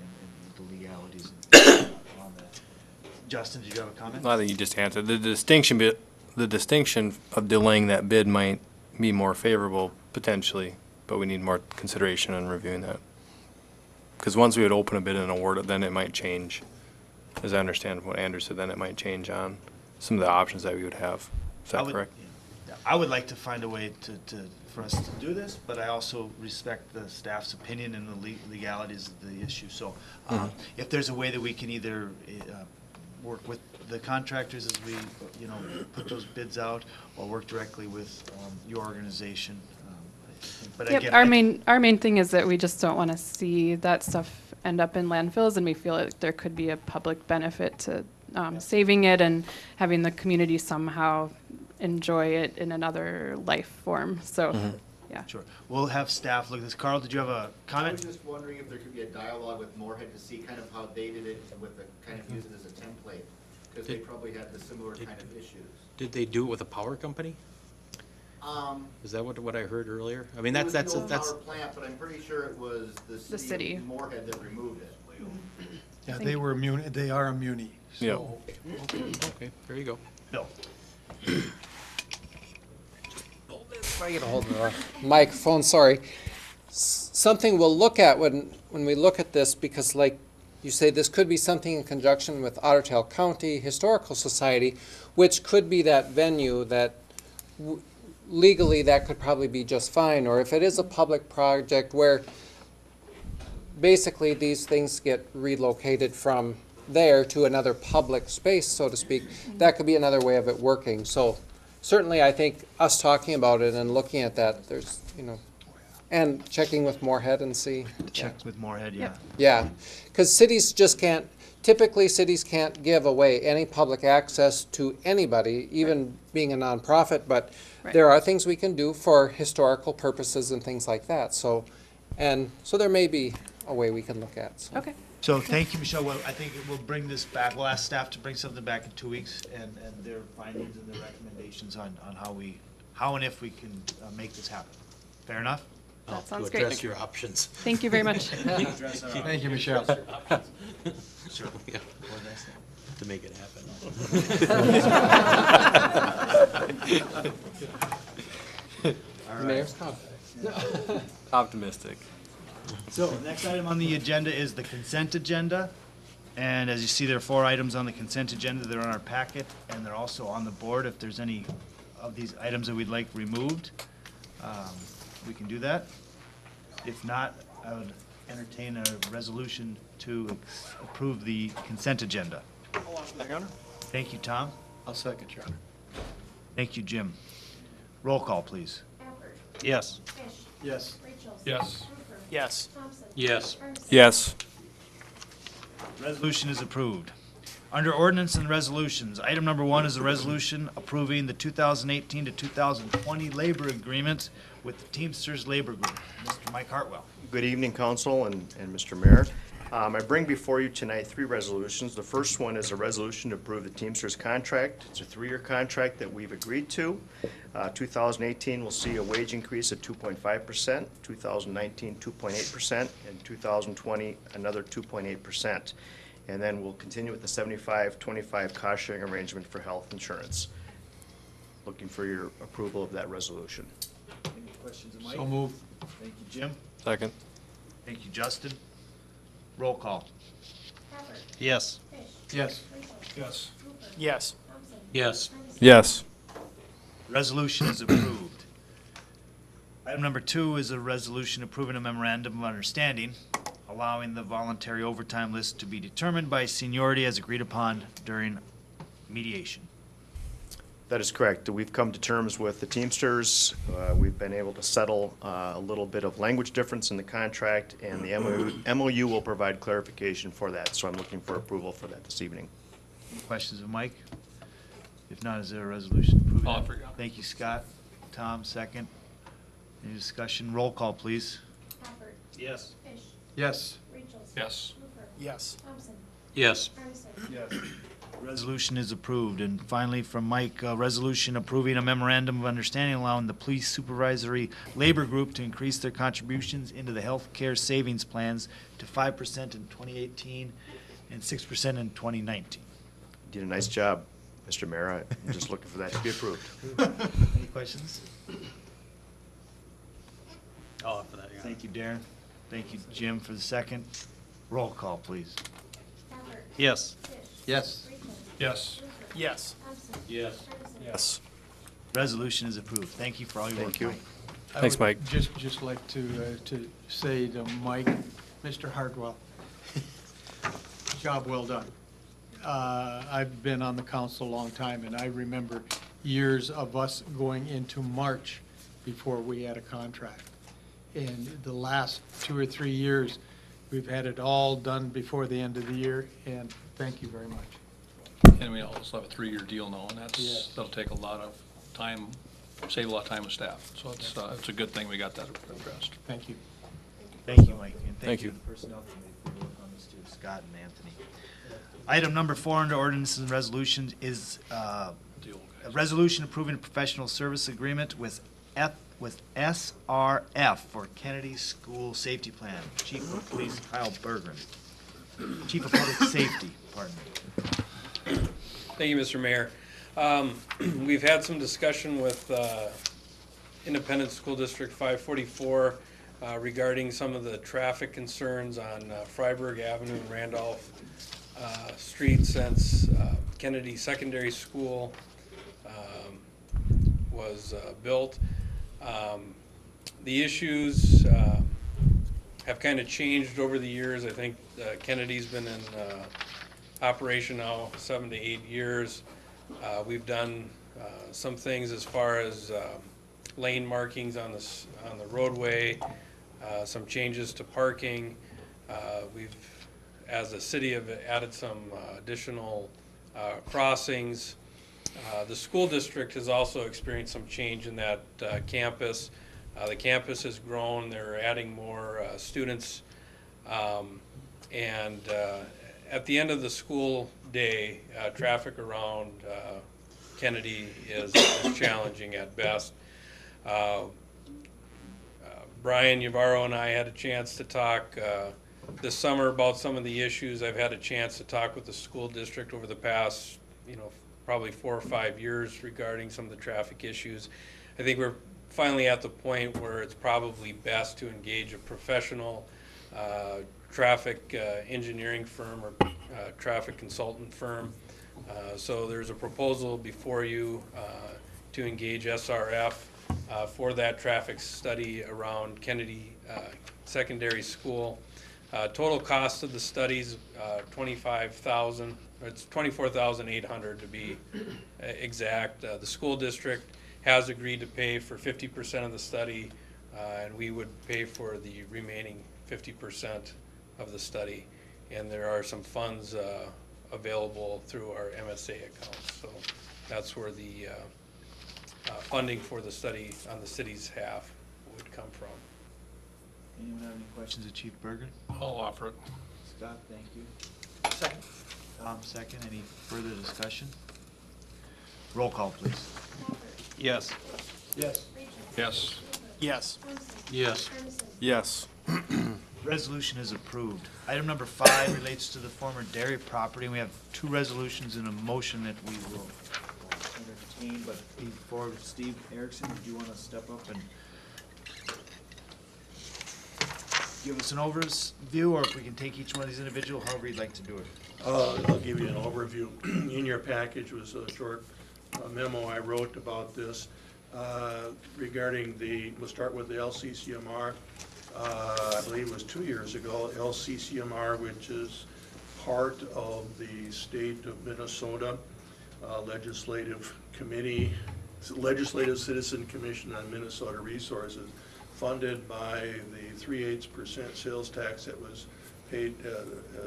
the legalities on that. Justin, did you have a comment? I think you just answered. The distinction of delaying that bid might be more favorable potentially, but we need more consideration on reviewing that. Because once we would open a bid and award it, then it might change. As I understand what Andrew said, then it might change on some of the options that we would have. Is that correct? Yeah. I would like to find a way for us to do this, but I also respect the staff's opinion and the legalities of the issue. So if there's a way that we can either work with the contractors as we put those bids out, or work directly with your organization. But Yep, again, our main thing is that we just don't want to see that stuff end up in landfills, and we feel like there could be a public benefit to saving it and having the community somehow enjoy it in another life form. So, yeah. Sure. We'll have staff look at this. Carl, did you have a comment? I was just wondering if there could be a dialogue with Moorhead to see kind of how they did it, with the kind of use it as a template, because they probably had the similar kind of issues. Did they do it with a power company? Is that what I heard earlier? I mean, that's the old power plant, but I'm pretty sure it was the city of Moorhead that removed it. Yeah, they were immune. They are immune. So. Okay, there you go. Bill. If I get a hold of the microphone, sorry. Something we'll look at when we look at this, because like you say, this could be something in conjunction with Otter Tail County Historical Society, which could be that venue that legally that could probably be just fine. Or if it is a public project where basically these things get relocated from there to another public space, so to speak, that could be another way of it working. So certainly I think us talking about it and looking at that, there's, and checking with Moorhead and see. Check with Moorhead, yeah. Yeah, because cities just can't, typically cities can't give away any public access to anybody, even being a nonprofit, but there are things we can do for historical purposes and things like that. So there may be a way we can look at. So. Okay. So thank you, Michelle. Well, I think we'll bring this back. We'll ask staff to bring something back in 2 weeks and their findings and their recommendations on how and if we can make this happen. Fair enough? That sounds to address great. your options. Thank you very much. Thank you, Michelle. Sure. Yeah. To make it happen. All Mayor's right. Optimistic. So next item on the agenda is the consent agenda. And as you see, there are 4 items on the consent agenda. They're on our packet, and they're also on the board. If there's any of these items that we'd like removed, we can do that. If not, I would entertain a resolution to approve the consent agenda. I'll offer that, Your Honor. Thank you, Tom. I'll second, Your Honor. Thank you, Jim. Roll call, please. Appert. Yes. Fish. Yes. Rachel. Yes. Hooper. Yes. Thompson. Yes. Ferguson. Yes. Resolution is approved. Under ordinance and resolutions, item number 1 is a resolution approving the 2018 to 2020 labor agreement with the Teamsters Labor Group. Mr. Mike Hartwell. Good evening, Council and Mr. Mayor. I bring before you tonight 3 resolutions. The first one is a resolution to approve the Teamsters contract. It's a 3-year contract that we've agreed to. 2018 will see a wage increase of 2.5%, 2019 2.8%, and 2020 another 2.8%. And then we'll continue with the 75-25 cost sharing arrangement for health insurance. Looking for your approval of that resolution. Any questions of Mike? So moved. Thank you, Jim. Second. Thank you, Justin. Roll call. Pappert. Yes. Fish. Yes. Rachel. Yes. Hooper. Yes. Thompson. Yes. Ferguson. Yes. Resolution is approved. Item number 2 is a resolution approving a memorandum of understanding allowing the voluntary overtime list to be determined by seniority as agreed upon during mediation. That is correct. We've come to terms with the Teamsters. We've been able to settle a little bit of language difference in the contract, and the MOU will provide clarification for that. So I'm looking for approval for that this evening. Any questions of Mike? If not, is there a resolution approving? Offer, that? yeah. Thank you, Scott. Tom, second. Any discussion? Roll call, please. Pappert. Yes. Fish. Yes. Rachel. Yes. Hooper. Yes. Thompson. Yes. Ferguson. Yes. Resolution is approved. And finally, from Mike, resolution approving a memorandum of understanding allowing the police supervisory labor group to increase their contributions into the health care savings plans to 5% in 2018 and 6% in 2019. Did a nice job, Mr. Mayor. I'm just looking for that to be approved. Any questions? I'll offer that, yeah. Thank you, Darren. Thank you, Jim, for the second. Roll call, please. Pappert. Yes. Fish. Yes. Rachel. Yes. Hooper. Yes. Thompson. Yes. Ferguson. Yes. Resolution is approved. Thank you for all your work, Thank you. Mike. I Thanks, would Mike. Just like to say to Mike, Mr. Hardwell, job well done. I've been on the council a long time, and I remember years of us going into March before we had a contract. And the last 2 or 3 years, we've had it all done before the end of the year, and thank you very much. And we also have a 3-year deal now, and Yes. that'll take a lot of time, save a lot of time with staff. So it's a good thing we got that addressed. Thank you. Thank you, Mike, and Thank thank you you. to the Personnel Committee for your work on this too, Scott and Anthony. Item number 4 under ordinances and resolutions is a resolution approving a professional service agreement with SRF for Kennedy School Safety Plan. Chief of Police Kyle Bergren. Chief of Public Safety, pardon me. Thank you, Mr. Mayor. We've had some discussion with Independent School District 544 regarding some of the traffic concerns on Freiburg Avenue and Randolph Street since Kennedy Secondary School was built. The issues have kind of changed over the years. I think Kennedy's been in operation now 7 to 8 years. We've done some things as far as lane markings on the roadway, some changes to parking. We've, as a city, have added some additional crossings. The school district has also experienced some change in that campus. The campus has grown. They're adding more students. And at the end of the school day, traffic around Kennedy is challenging at best. Brian Yavaro and I had a chance to talk this summer about some of the issues. I've had a chance to talk with the school district over the past, probably 4 or 5 years regarding some of the traffic issues. I think we're finally at the point where it's probably best to engage a professional traffic engineering firm or traffic consultant firm. So there's a proposal before you to engage SRF for that traffic study around Kennedy Secondary School. Total cost of the studies, $25,000. It's $24,800 to be exact. The school district has agreed to pay for 50% of the study, and we would pay for the remaining 50% of the study. And there are some funds available through our MSA accounts. So that's where the funding for the study on the city's half would come from. Anyone have any questions of Chief Bergren? I'll offer it. Scott, thank you. Second. Tom, second. Any further discussion? Roll call, please. Yes. Yes. Yes. Yes. Yes. Yes. Resolution is approved. Item number 5 relates to the former dairy property. We have 2 resolutions and a motion that we will entertain, but before, Steve Erickson, do you want to step up and give us an overview, or if we can take each one of these individual, however you'd like to do it? I'll give you an overview. In your package was a short memo I wrote about this regarding we'll start with the LCCMR. I believe it was 2 years ago, LCCMR, which is part of the state of Minnesota Legislative Citizen Commission on Minnesota Resources, funded by the 3/8% sales tax that was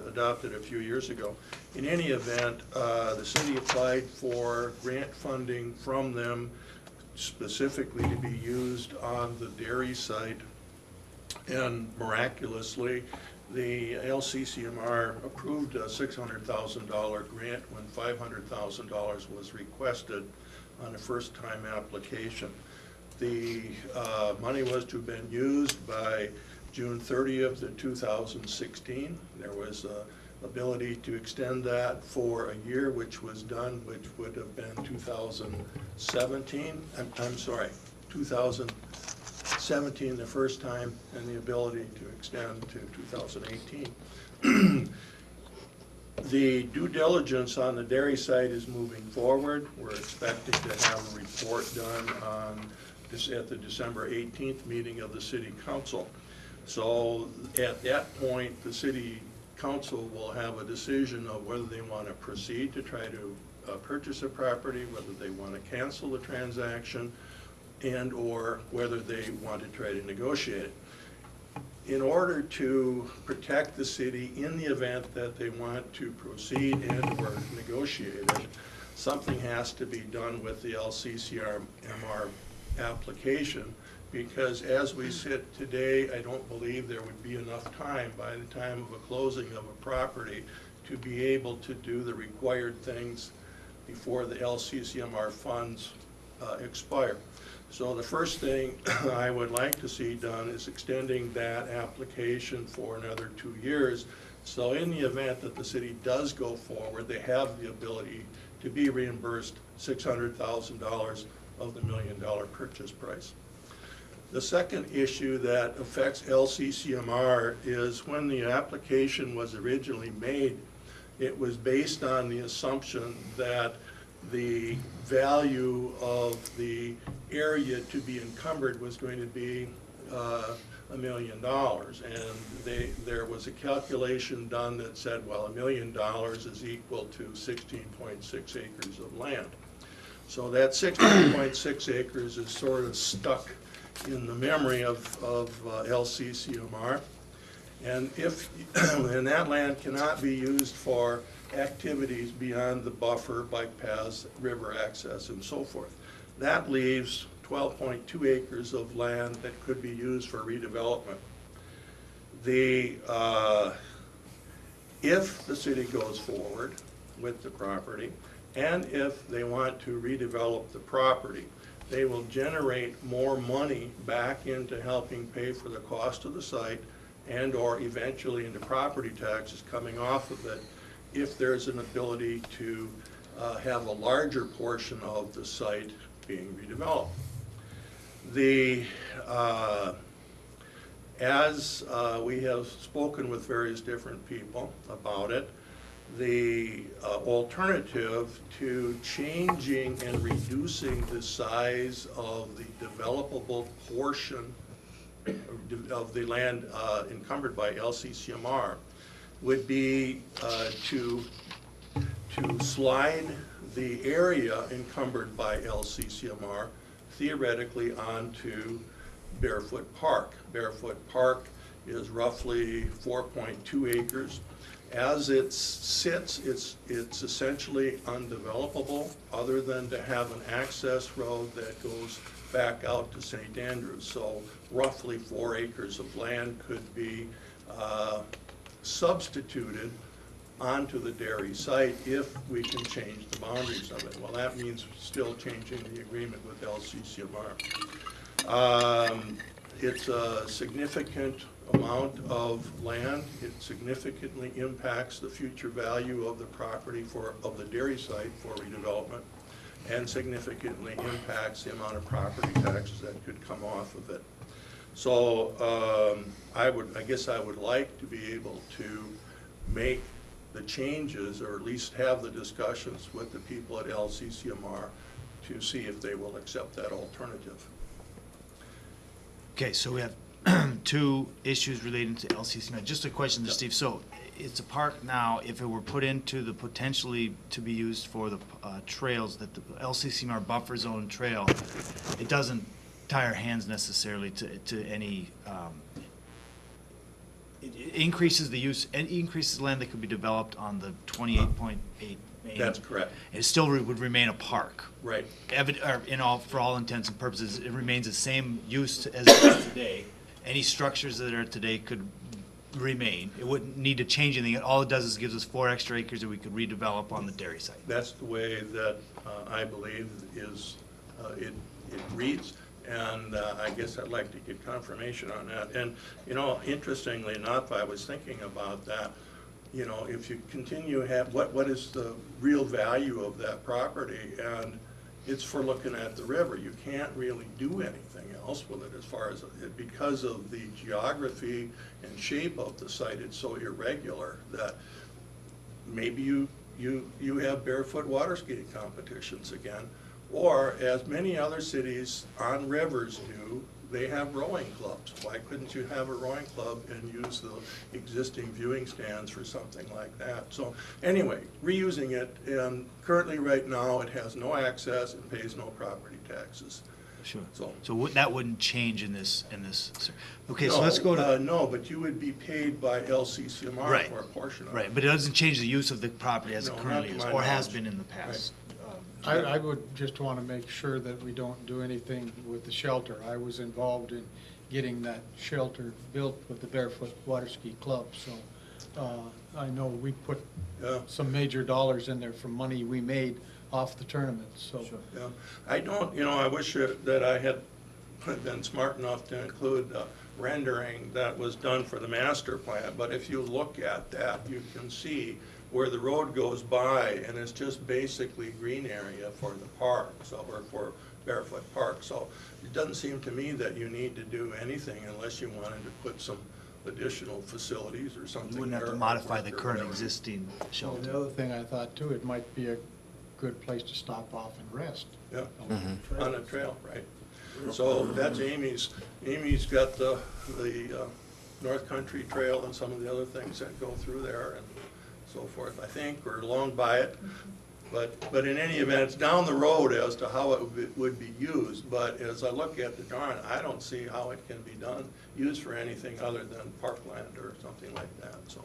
adopted a few years ago. In any event, the city applied for grant funding from them specifically to be used on the dairy site, and miraculously, the LCCMR approved a $600,000 grant when $500,000 was requested on a first-time application. The money was to have been used by June 30th of 2016. There was ability to extend that for a year, which was done, which would have been 2017. I'm sorry, 2017 the first time, and the ability to extend to 2018. The due diligence on the dairy site is moving forward. We're expecting to have a report done at the December 18th meeting of the City Council. So at that point, the City Council will have a decision of whether they want to proceed to try to purchase a property, whether they want to cancel the transaction, and or whether they want to try to negotiate it. In order to protect the city in the event that they want to proceed and or negotiate it, something has to be done with the LCCMR application, because as we sit today, I don't believe there would be enough time by the time of a closing of a property to be able to do the required things before the LCCMR funds expire. So the first thing I would like to see done is extending that application for another 2 years. So in the event that the city does go forward, they have the ability to be reimbursed $600,000 of the $1 million purchase price. The second issue that affects LCCMR is when the application was originally made, it was based on the assumption that the value of the area to be encumbered was going to be $1 million. And there was a calculation done that said, well, $1 million is equal to 16.6 acres of land. So that 16.6 acres is sort of stuck in the memory of LCCMR. And and that land cannot be used for activities beyond the buffer, bike paths, river access, and so forth. That leaves 12.2 acres of land that could be used for redevelopment. If the city goes forward with the property, and if they want to redevelop the property, they will generate more money back into helping pay for the cost of the site and or eventually into property taxes coming off of it, if there's an ability to have a larger portion of the site being redeveloped. As we have spoken with various different people about it, the alternative to changing and reducing the size of the developable portion of the land encumbered by LCCMR would be to slide the area encumbered by LCCMR theoretically onto Barefoot Park. Barefoot Park is roughly 4.2 acres. As it sits, it's essentially undevelopable other than to have an access road that goes back out to St. Andrews. So roughly 4 acres of land could be substituted onto the dairy site if we can change the boundaries of it. Well, that means still changing the agreement with LCCMR. It's a significant amount of land. It significantly impacts the future value of the property of the dairy site for redevelopment, and significantly impacts the amount of property taxes that could come off of it. So I guess I would like to be able to make the changes, or at least have the discussions with the people at LCCMR to see if they will accept that alternative. Okay, so we have two issues relating to LCCMR. Just a question to Steve. So it's a park now. If it were put into the potentially to be used for the trails, that the LCCMR buffer zone trail, it doesn't tie our hands necessarily to any, it increases the use, and increases land that could be developed on the 28.8 main. That's correct. It still would remain a park. Right. For all intents and purposes, it remains the same use as it is today. Any structures that are today could remain. It wouldn't need to change anything. All it does is gives us 4 extra acres that we could redevelop on the dairy site. That's the way that I believe is it reads, and I guess I'd like to get confirmation on that. And, you know, interestingly enough, I was thinking about that. You know, if you continue what is the real value of that property? And it's for looking at the river. You can't really do anything else with it as far as it, because of the geography and shape of the site. It's so irregular that maybe you have barefoot water skiing competitions again, or as many other cities on rivers do, they have rowing clubs. Why couldn't you have a rowing club and use the existing viewing stands for something like that? So anyway, reusing it, and currently right now it has no access and pays no property taxes. Sure. So that wouldn't change in this. Okay, so let's go to. No, but you would be paid by LCCMR Right. for a portion of it. Right, but it doesn't change the use of the property as No, it currently not is, to my or has knowledge. been in the past. I would just want to make sure that we don't do anything with the shelter. I was involved in getting that shelter built with the Barefoot Water Ski Club, so I know we put some major dollars in there from money we made off the tournament, so. Yeah, I don't, you know, I wish that I had been smart enough to include the rendering that was done for the master plan, but if you look at that, you can see where the road goes by, and it's just basically green area for the park, so, or for Barefoot Park. So it doesn't seem to me that you need to do anything unless you wanted to put some additional facilities or something. You wouldn't have to there, modify or the current whatever. existing Well, shelter. the other thing I thought too, it might be a good place to stop off and rest. Yeah, on a trail, right. So that's Amy's got the North Country Trail and some of the other things that go through there and so forth, I think, or along by it. But in any event, it's down the road as to how it would be used. But as I look at the drawing, I don't see how it can be used for anything other than parkland or something like that, so.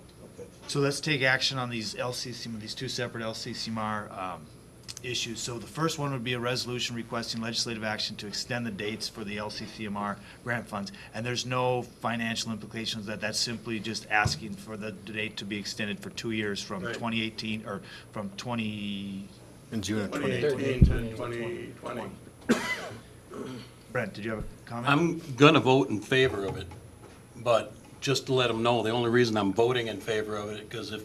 So let's take action on these two separate LCCMR issues. So the first one would be a resolution requesting legislative action to extend the dates for the LCCMR grant funds. And there's no financial implications that's simply just asking for the date to be extended for 2 years from Right. 2018, or from 20. In June of 2018 to 2020. Brent, did you have a comment? I'm gonna vote in favor of it, but just to let them know, the only reason I'm voting in favor of it, because if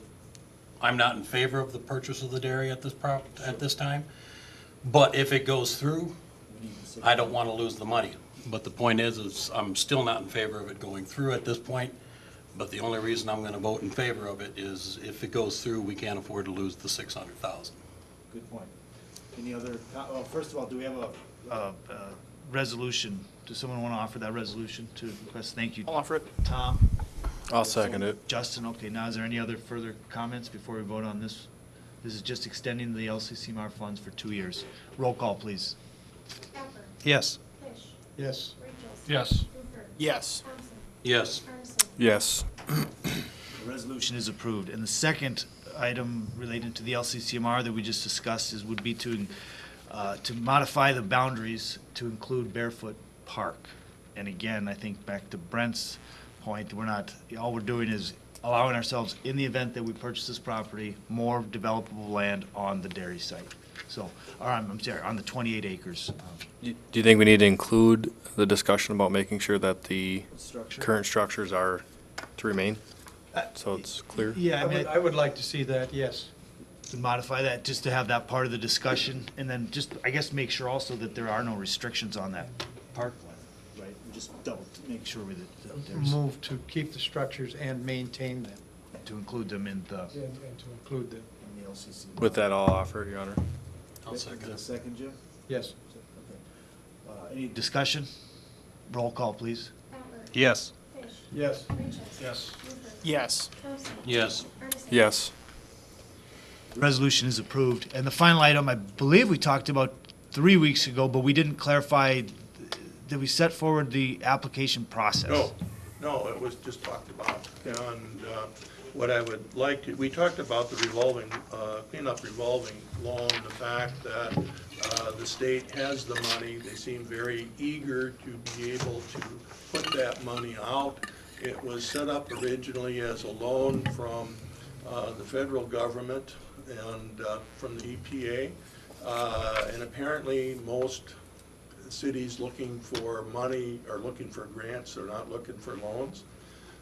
I'm not in favor of the purchase of the dairy at this time, but if it goes through, I don't want to lose the money. But the point is I'm still not in favor of it going through at this point, but the only reason I'm going to vote in favor of it is if it goes through, we can't afford to lose the $600,000. Good point. Any other, well, first of all, do we have a resolution? Does someone want to offer that resolution to request? Thank you. I'll offer it. Tom? I'll second it. Justin, okay, now is there any other further comments before we vote on this? This is just extending the LCCMR funds for 2 years. Roll call, please. Pepper. Yes. Fish. Yes. Rachels. Yes. Hoover. Yes. Thompson. Yes. Carson. Yes. The resolution is approved. And the second item related to the LCCMR that we just discussed would be to modify the boundaries to include Barefoot Park. And again, I think back to Brent's point, all we're doing is allowing ourselves, in the event that we purchase this property, more developable land on the dairy site. So, or I'm sorry, on the 28 acres. Do you think we need to include the discussion about making sure that the Structure? current structures are to remain? So it's clear? Yeah, I would like to see that, yes. To modify that, just to have that part of the discussion, and then just, I guess, make sure also that there are no restrictions on that parkland, right? Just double, make sure that there's, Move to keep the structures and maintain them. to include them in the. And to include them. In the LCC. With that, I'll offer, Your Honor. I'll second. Second, Jim? Yes. Any discussion? Roll call, please. Butler. Yes. Fish. Yes. Richards. Yes. Rupert. Yes. Thompson. Yes. Ferguson. Yes. The resolution is approved. And the final item, I believe we talked about 3 weeks ago, but we didn't clarify, did we set forward the application process? No, it was just talked about. And what I would like to, we talked about the revolving, cleanup revolving loan, the fact that the state has the money. They seem very eager to be able to put that money out. It was set up originally as a loan from the federal government and from the EPA. And apparently most cities looking for money are looking for grants, they're not looking for loans.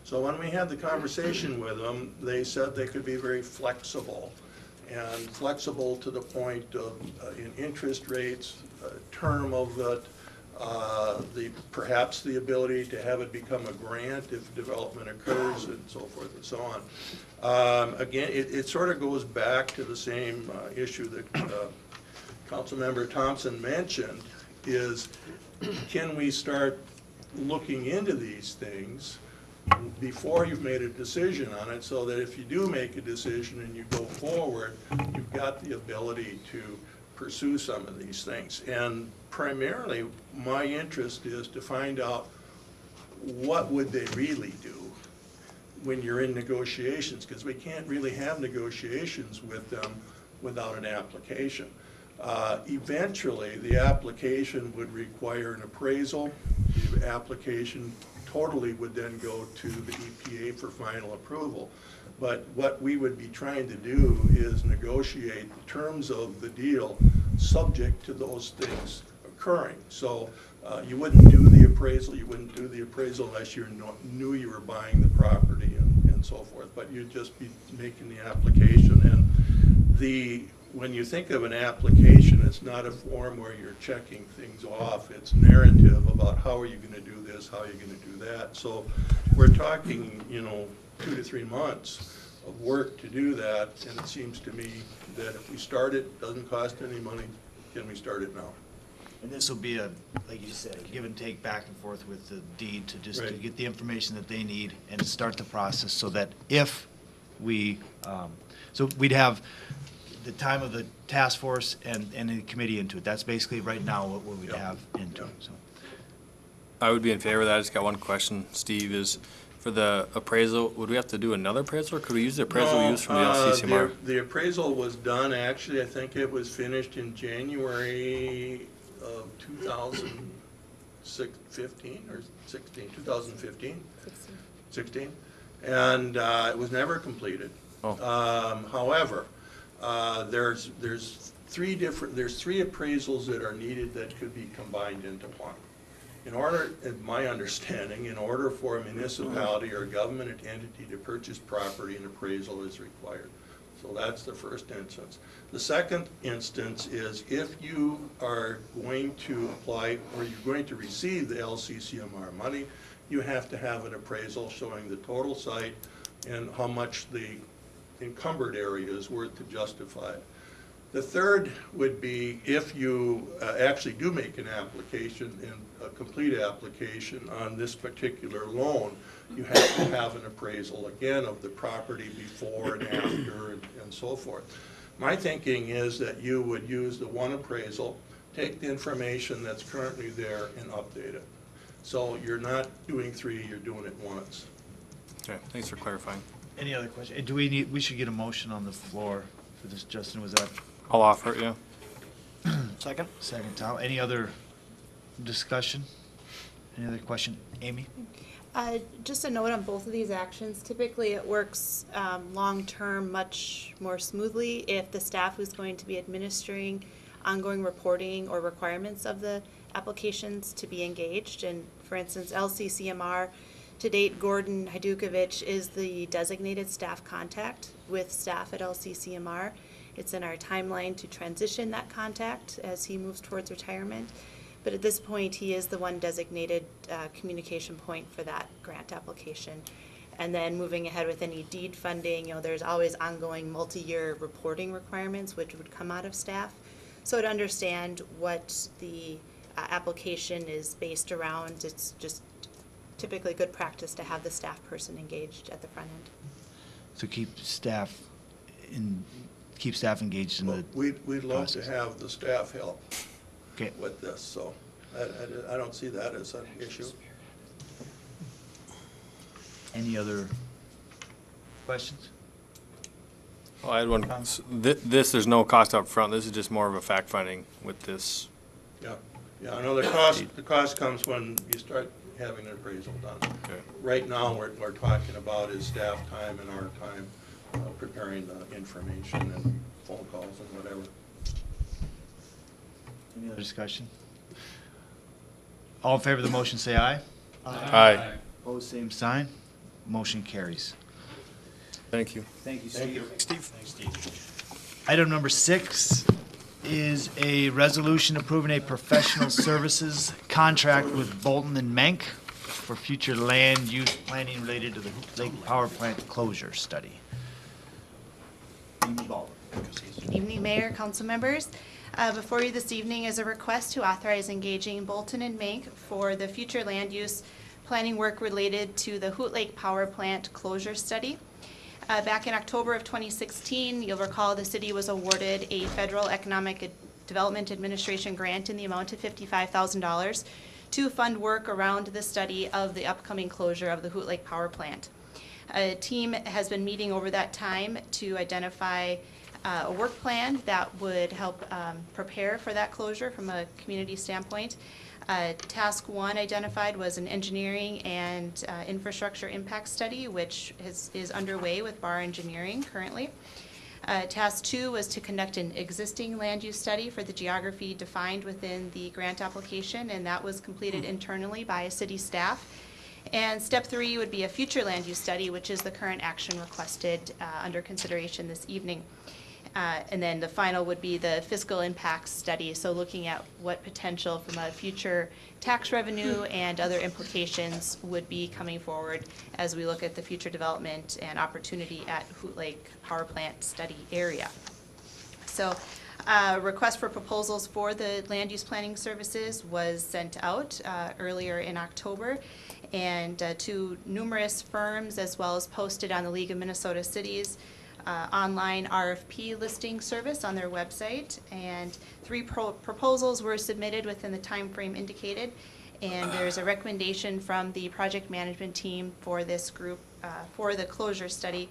So when we had the conversation with them, they said they could be very flexible, and flexible to the point of in interest rates, term of it, perhaps the ability to have it become a grant if development occurs, and so forth and so on. Again, it sort of goes back to the same issue that Councilmember Thompson mentioned, is can we start looking into these things before you've made a decision on it, so that if you do make a decision and you go forward, you've got the ability to pursue some of these things. And primarily, my interest is to find out what would they really do when you're in negotiations, because we can't really have negotiations with them without an application. Eventually, the application would require an appraisal. The application totally would then go to the EPA for final approval. But what we would be trying to do is negotiate the terms of the deal subject to those things occurring. So you wouldn't do the appraisal, unless you knew you were buying the property and so forth, but you'd just be making the application. And when you think of an application, it's not a form where you're checking things off. It's narrative about how are you going to do this, how are you going to do that. So we're talking, 2 to 3 months of work to do that, and it seems to me that if we start it, doesn't cost any money, can we start it now? And this will be a, like you said, a give and take back and forth with the deed to just to Right. get the information that they need and to start the process, so that if we, so we'd have the time of the task force and the committee into it. That's basically right now what we'd have into it, so. I would be in favor of that. I just got one question, Steve, is for the appraisal, would we have to do another appraisal, or could we use the appraisal we used from the LCCMR? The appraisal was done, actually, I think it was finished in January of 2015 or 16, 2015? 16. And it was never completed. However, there's three appraisals that are needed that could be combined into one. In my understanding, in order for a municipality or a government entity to purchase property, an appraisal is required. So that's the first instance. The second instance is if you are going to apply or you're going to receive the LCCMR money, you have to have an appraisal showing the total site and how much the encumbered area is worth to justify it. The third would be if you actually do make an application, and a complete application on this particular loan, you have to have an appraisal again of the property before and after and so forth. My thinking is that you would use the one appraisal, take the information that's currently there and update it. So you're not doing 3, you're doing it once. Okay, thanks for clarifying. Any other question? Do we should get a motion on the floor for this, Justin, was that? I'll offer it, yeah. Second? Second, Tom. Any other discussion? Any other question? Amy? Just a note on both of these actions. Typically, it works long-term much more smoothly if the staff who's going to be administering ongoing reporting or requirements of the applications to be engaged. And for instance, LCCMR, to date, Gordon Hajdukovic is the designated staff contact with staff at LCCMR. It's in our timeline to transition that contact as he moves towards retirement. But at this point, he is the one designated communication point for that grant application. And then moving ahead with any deed funding, there's always ongoing multi-year reporting requirements which would come out of staff. So to understand what the application is based around, it's just typically good practice to have the staff person engaged at the front end. So keep staff engaged in the We'd love to process. have the staff help Okay. with this, so I don't see that as an issue. Any other questions? Well, I had one, this, there's no cost up front. This is just more of a fact finding with this. Yeah, I know the cost comes when you start having an appraisal done. Okay. Right now, we're talking about is staff time and our time preparing the information and phone calls and whatever. Any other discussion? All in favor of the motion, say aye. Aye. Opposed, same sign. Motion carries. Thank you. Thank you, Steve. Item number 6 is a resolution approving a professional services contract with Bolton and Menk for future land use planning related to the Hoot Lake Power Plant closure study. Good evening, Mayor, council members. Before you this evening is a request to authorize engaging Bolton and Menk for the future land use planning work related to the Hoot Lake Power Plant closure study. Back in October of 2016, you'll recall the city was awarded a Federal Economic Development Administration grant in the amount of $55,000 to fund work around the study of the upcoming closure of the Hoot Lake Power Plant. A team has been meeting over that time to identify a work plan that would help prepare for that closure from a community standpoint. Task 1 identified was an engineering and infrastructure impact study, which is underway with Bar Engineering currently. Task 2 was to conduct an existing land use study for the geography defined within the grant application, and that was completed internally by city staff. And step 3 would be a future land use study, which is the current action requested under consideration this evening. And then the final would be the fiscal impact study, so looking at what potential from a future tax revenue and other implications would be coming forward as we look at the future development and opportunity at Hoot Lake Power Plant study area. So request for proposals for the land use planning services was sent out earlier in October, and to numerous firms, as well as posted on the League of Minnesota Cities online RFP listing service on their website, and 3 proposals were submitted within the time frame indicated, and there's a recommendation from the project management team for this group for the closure study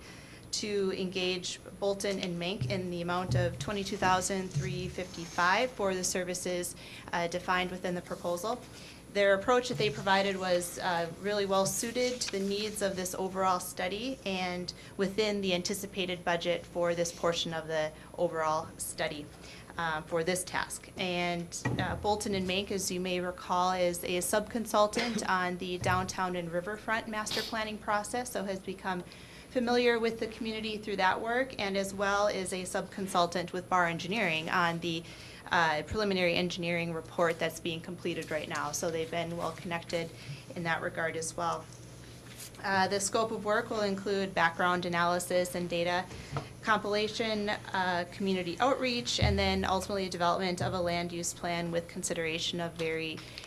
to engage Bolton and Menk in the amount of $22,355 for the services defined within the proposal. Their approach that they provided was really well suited to the needs of this overall study and within the anticipated budget for this portion of the overall study for this task. And Bolton and Menk, as you may recall, is a sub-consultant on the downtown and riverfront master planning process, so has become familiar with the community through that work, and as well is a sub-consultant with Bar Engineering on the preliminary engineering report that's being completed right now. So they've been well connected in that regard as well. The scope of work will include background analysis and data compilation, community outreach, and then ultimately development of a land use plan with consideration of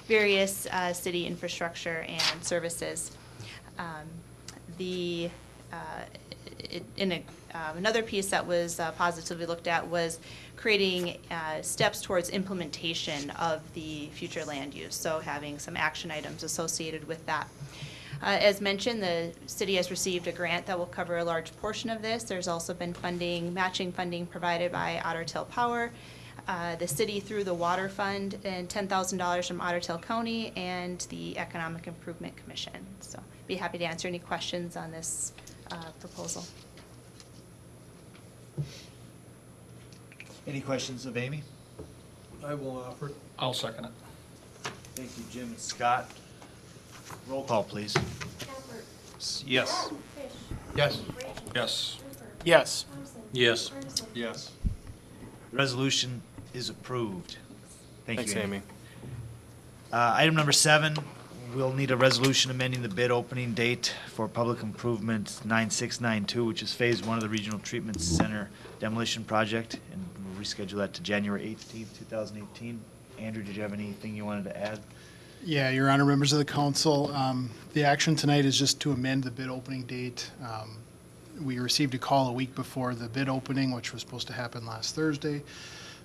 various city infrastructure and services. Another piece that was positively looked at was creating steps towards implementation of the future land use, so having some action items associated with that. As mentioned, the city has received a grant that will cover a large portion of this. There's also been matching funding provided by Otter Tail Power, the city through the Water Fund, and $10,000 from Otter Tail County and the Economic Improvement Commission. So be happy to answer any questions on this proposal. Any questions of Amy? I will offer. I'll second it. Thank you, Jim and Scott. Roll call, please. Pappert. Yes. Fish. Yes. Rachel. Yes. Hooper. Yes. Thompson. Yes. Ferguson. Yes. Resolution is approved. Thank Thanks, you, Amy. Item number 7, we'll need a resolution amending the bid opening date for public improvement 9692, which is Phase 1 of the Regional Treatment Center demolition project, and we'll reschedule that to January 18th, 2018. Andrew, did you have anything you wanted to add? Yeah, Your Honor, members of the council, the action tonight is just to amend the bid opening date. We received a call a week before the bid opening, which was supposed to happen last Thursday,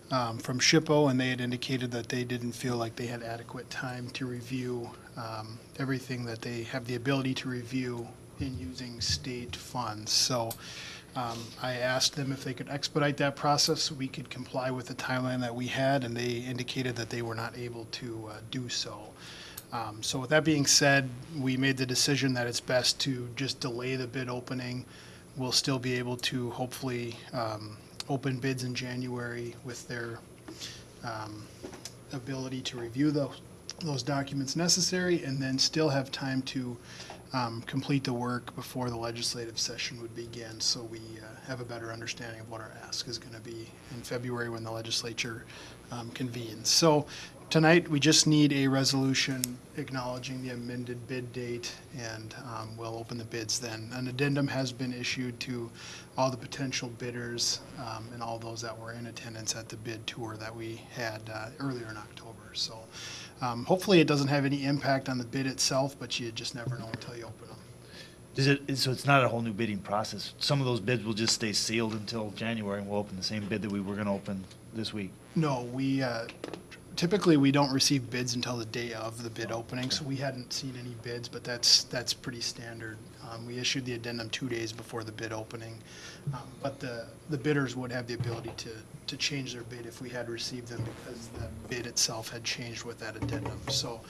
from SHPO, and they had indicated that they didn't feel like they had adequate time to review everything that they have the ability to review in using state funds. So I asked them if they could expedite that process so we could comply with the timeline that we had, and they indicated that they were not able to do so. So with that being said, we made the decision that it's best to just delay the bid opening. We'll still be able to hopefully open bids in January with their ability to review those documents necessary, and then still have time to complete the work before the legislative session would begin, so we have a better understanding of what our ask is going to be in February when the legislature convenes. So tonight, we just need a resolution acknowledging the amended bid date, and we'll open the bids then. An addendum has been issued to all the potential bidders and all those that were in attendance at the bid tour that we had earlier in October. So hopefully it doesn't have any impact on the bid itself, but you just never know until you open them. So it's not a whole new bidding process. Some of those bids will just stay sealed until January, and we'll open the same bid that we were going to open this week. No, we typically we don't receive bids until the day of the bid opening, so we hadn't seen any bids, but that's pretty standard. We issued the addendum 2 days before the bid opening, but the bidders would have the ability to change their bid if we had received them, because the bid itself had changed with that addendum. So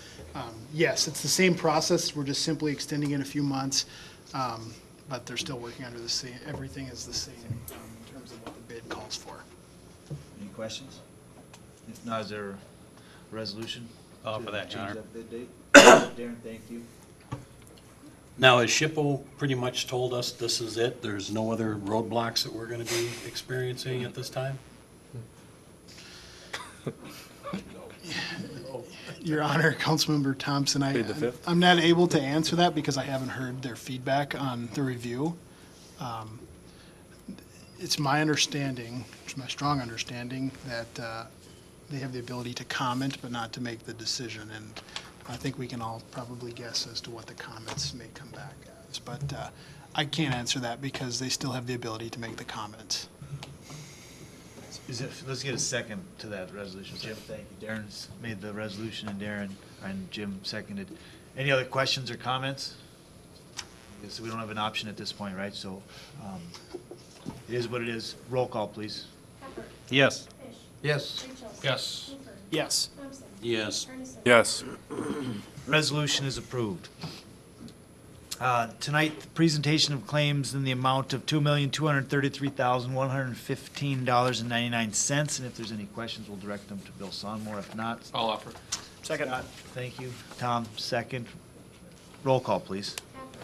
yes, it's the same process. We're just simply extending it a few months, but they're still working under the same. Everything is the same in terms of what the bid calls for. Any questions? If not, is there a resolution? For that, Your Honor. Change that bid date? Darren, thank you. Now, has SHPO pretty much told us this is it? There's no other roadblocks that we're going to be experiencing at this time? Your Honor, Councilmember Thompson, I'm not able to answer that because I haven't heard their feedback on the review. It's my understanding, it's my strong understanding, that they have the ability to comment but not to make the decision. And I think we can all probably guess as to what the comments may come back as. But I can't answer that because they still have the ability to make the comments. Let's get a second to that resolution. Jim, thank you. Darren's made the resolution, and Jim seconded. Any other questions or comments? Because we don't have an option at this point, right? So it is what it is. Roll call, please. Pappert. Yes. Fish. Yes. Rachel. Yes. Hooper. Yes. Thompson. Yes. Ferguson. Yes. Resolution is approved. Tonight, the presentation of claims in the amount of $2,233,115.99. And if there's any questions, we'll direct them to Bill Sonmore. If not, I'll offer. Second. Scott, thank you. Tom, second. Roll call, please.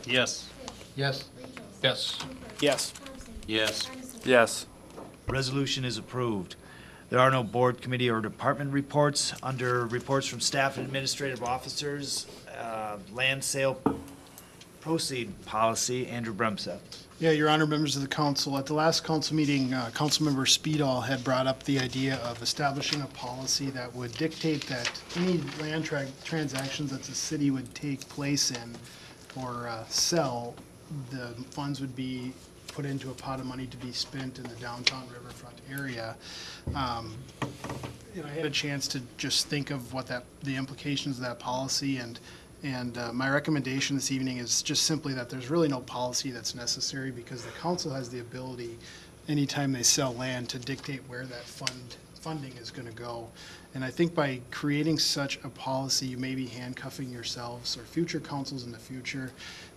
Pappert. Yes. Fish. Yes. Rachel. Yes. Hooper. Yes. Thompson. Yes. Ferguson. Yes. Resolution is approved. There are no board, committee, or department reports. Under reports from staff and administrative officers, land sale proceed policy, Andrew Brumseth. Yeah, Your Honor, members of the council, at the last council meeting, Councilmember Speedall had brought up the idea of establishing a policy that would dictate that any land transactions that the city would take place in or sell, the funds would be put into a pot of money to be spent in the downtown riverfront area. I had a chance to just think of what the implications of that policy, and my recommendation this evening is just simply that there's really no policy that's necessary, because the council has the ability, anytime they sell land, to dictate where that fund funding is going to go. And I think by creating such a policy, you may be handcuffing yourselves or future councils in the future.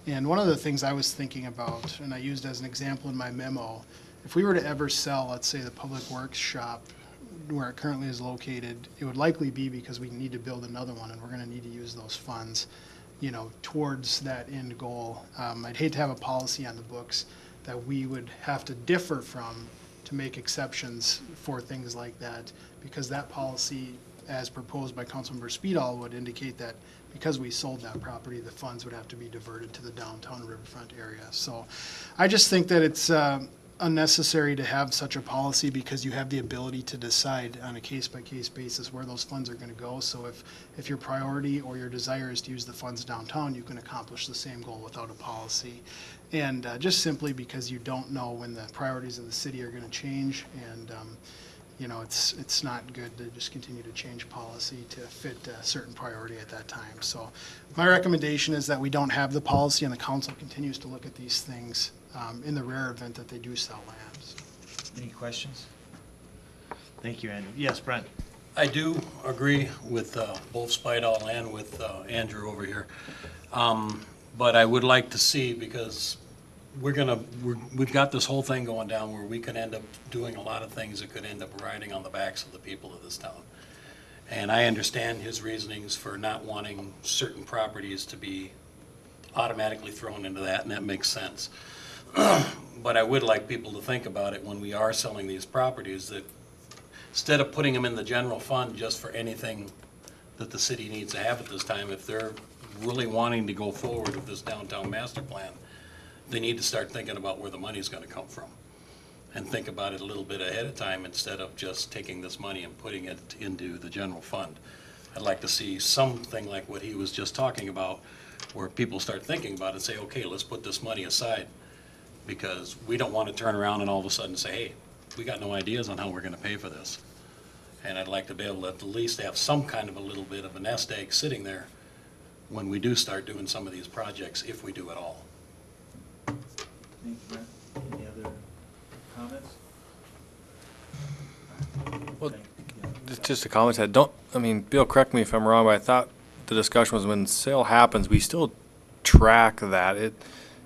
And one of the things I was thinking about, and I used as an example in my memo, if we were to ever sell, let's say, the Public Works shop where it currently is located, it would likely be because we need to build another one, and we're going to need to use those funds, you know, towards that end goal. I'd hate to have a policy on the books that we would have to differ from to make exceptions for things like that, because that policy, as proposed by Councilmember Speedall, would indicate that because we sold that property, the funds would have to be diverted to the downtown riverfront area. So I just think that it's unnecessary to have such a policy, because you have the ability to decide on a case-by-case basis where those funds are going to go. So if your priority or your desire is to use the funds downtown, you can accomplish the same goal without a policy. And just simply because you don't know when the priorities of the city are going to change, and you know, it's not good to just continue to change policy to fit a certain priority at that time. So my recommendation is that we don't have the policy, and the council continues to look at these things in the rare event that they do sell lands. Any questions? Thank you, Andrew. Yes, Brent. I do agree with both Spidall and with Andrew over here. But I would like to see, because we've got this whole thing going down where we could end up doing a lot of things that could end up riding on the backs of the people of this town. And I understand his reasonings for not wanting certain properties to be automatically thrown into that, and that makes sense. But I would like people to think about it when we are selling these properties, that instead of putting them in the general fund just for anything that the city needs to have at this time, if they're really wanting to go forward with this downtown master plan, they need to start thinking about where the money's going to come from, and think about it a little bit ahead of time instead of just taking this money and putting it into the general fund. I'd like to see something like what he was just talking about, where people start thinking about it and say, okay, let's put this money aside, because we don't want to turn around and all of a sudden say, hey, we got no ideas on how we're going to pay for this. And I'd like to be able to at least have some kind of a little bit of a nest egg sitting there when we do start doing some of these projects, if we do at all. Thank you, Brent. Any other comments? Well, just a comment. Bill, correct me if I'm wrong, but I thought the discussion was when sale happens, we still track that.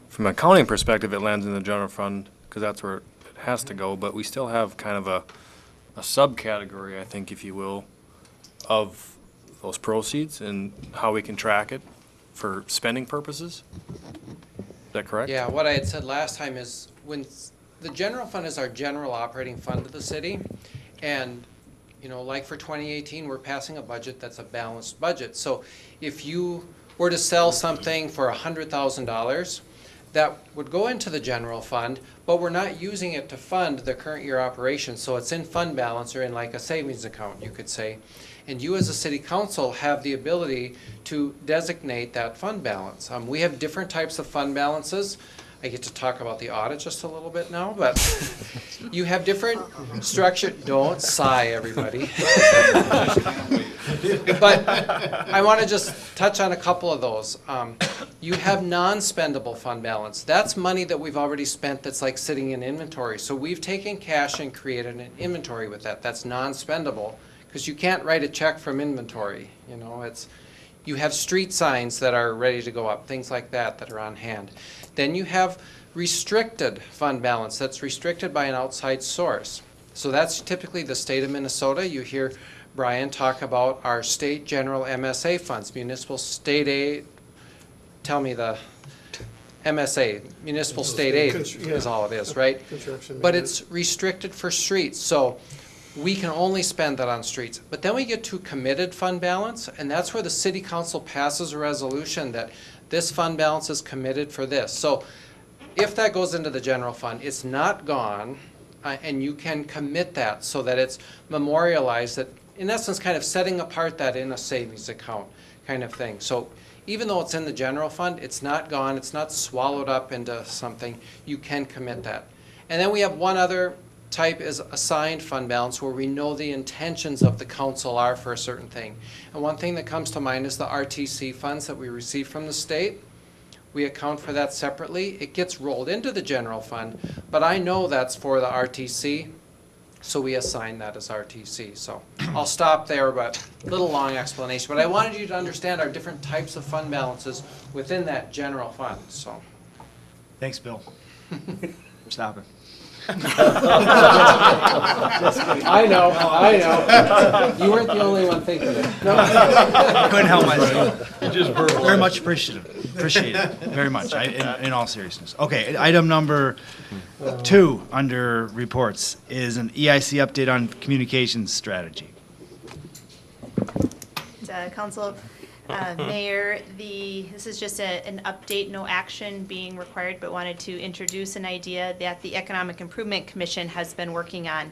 From an accounting perspective, it lands in the general fund because that's where it has to go, but we still have kind of a subcategory, I think, if you will, of those proceeds and how we can track it for spending purposes. Is that correct? Yeah, what I had said last time is when the general fund is our general operating fund of the city, and you know, like for 2018, we're passing a budget that's a balanced budget. So if you were to sell something for $100,000, that would go into the general fund, but we're not using it to fund the current year operations. So it's in fund balance, or in like a savings account, you could say. And you as a city council have the ability to designate that fund balance. We have different types of fund balances. I get to talk about the audit just a little bit now, but you have different structure. Don't sigh, everybody. But I want to just touch on a couple of those. You have non-spendable fund balance. That's money that we've already spent that's like sitting in inventory. So we've taken cash and created an inventory with that. That's non-spendable, because you can't write a check from inventory. You know, you have street signs that are ready to go up, things like that that are on hand. Then you have restricted fund balance that's restricted by an outside source. So that's typically the state of Minnesota. You hear Brian talk about our state general MSA funds, municipal state aid. Tell me the MSA, municipal state aid is all it is, right? But it's restricted for streets. So we can only spend that on streets. But then we get to committed fund balance, and that's where the city council passes a resolution that this fund balance is committed for this. So if that goes into the general fund, it's not gone, and you can commit that so that it's memorialized, that in essence kind of setting apart that in a savings account kind of thing. So even though it's in the general fund, it's not gone, it's not swallowed up into something, you can commit that. And then we have one other type is assigned fund balance, where we know the intentions of the council are for a certain thing. And one thing that comes to mind is the RTC funds that we receive from the state. We account for that separately. It gets rolled into the general fund, but I know that's for the RTC. so we assign that as RTC. So I'll stop there, but a little long explanation. But I wanted you to understand our different types of fund balances within that general fund, so. Thanks, Bill. For stopping. I know. You weren't the only one thinking it. Couldn't help myself. Very much appreciate it, very much, in all seriousness. Okay, item number 2 under reports is an EIC update on communications strategy. Council, Mayor, this is just an update, no action being required, but wanted to introduce an idea that the Economic Improvement Commission has been working on.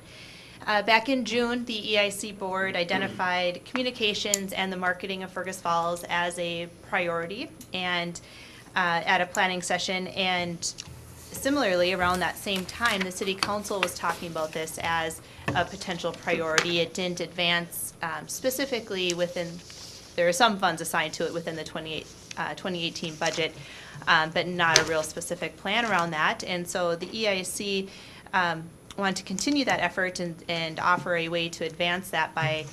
Back in June, the EIC board identified communications and the marketing of Fergus Falls as a priority and at a planning session. And similarly, around that same time, the city council was talking about this as a potential priority. It didn't advance specifically within, there are some funds assigned to it within the 2018 budget, but not a real specific plan around that. And so the EIC wanted to continue that effort and offer a way to advance that by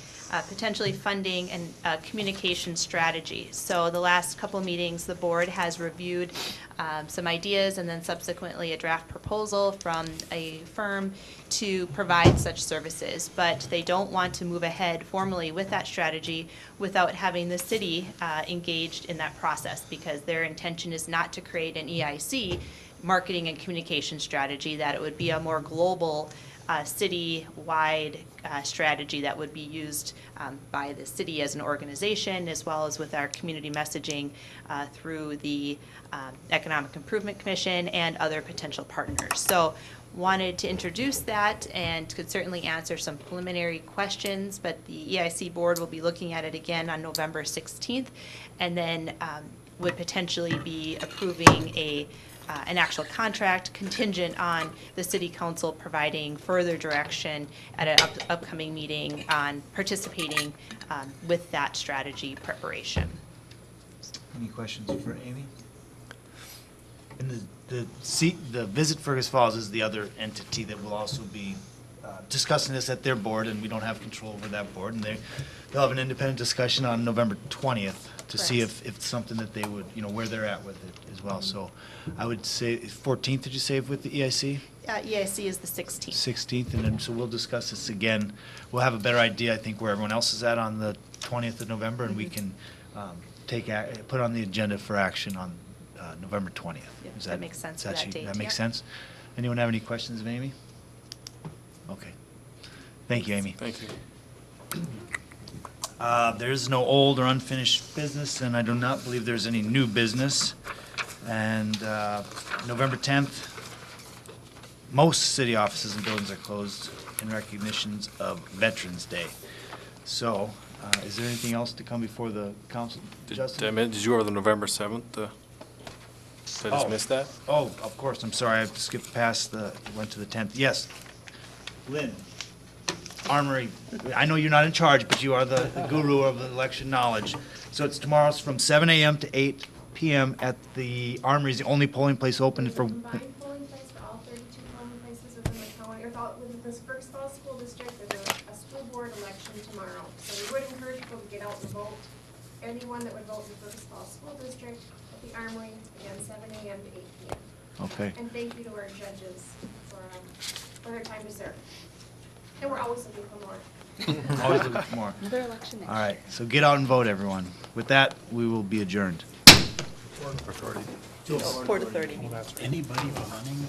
potentially funding a communication strategy. So the last couple of meetings, the board has reviewed some ideas and then subsequently a draft proposal from a firm to provide such services. But they don't want to move ahead formally with that strategy without having the city engaged in that process, because their intention is not to create an EIC marketing and communication strategy, that it would be a more global city-wide strategy that would be used by the city as an organization, as well as with our community messaging through the Economic Improvement Commission and other potential partners. So wanted to introduce that and could certainly answer some preliminary questions, but the EIC board will be looking at it again on November 16th, and then would potentially be approving an actual contract contingent on the city council providing further direction at an upcoming meeting on participating with that strategy preparation. Any questions for Amy? And the Visit Fergus Falls is the other entity that will also be discussing this at their board, and we don't have control over that board, and they'll have an independent discussion on November 20th to see if it's something that they would, where they're at with it as well. So I would say 14th, did you say, with the EIC? EIC is the 16th. 16th, and then, so we'll discuss this again. We'll have a better idea, I think, where everyone else is at on the 20th of November, and we can put on the agenda for action on November 20th. Yeah, that makes sense for that date. That makes sense? Anyone have any questions of Amy? Okay. Thank you, Amy. Thank you. There's no old or unfinished business, and I do not believe there's any new business. And November 10th, most city offices and buildings are closed in recognitions of Veterans Day. So, is there anything else to come before the council? Justin? Did you go over the November 7th? Did I just miss that? Oh, of course, I'm sorry, I skipped past went to the 10th. Yes. Lynn, Armory, I know you're not in charge, but you are the guru of election knowledge. So it's tomorrow's from 7 a.m. to 8 p.m. at the Armory, is the only polling place open for... Combined polling place for all 32 polling places within the county, or within the Fergus Falls School District. There's a school board election tomorrow. So we would encourage people to get out and vote. Anyone that would vote in the Fergus Falls School District at the Armory, again, 7 a.m. to 8 p.m. Okay. And thank you to our judges for their time to serve. And we're always looking for more. Always looking for more. Another election next All right, so get out and vote, everyone. With that, we will be adjourned. 4 to 30. Anybody running?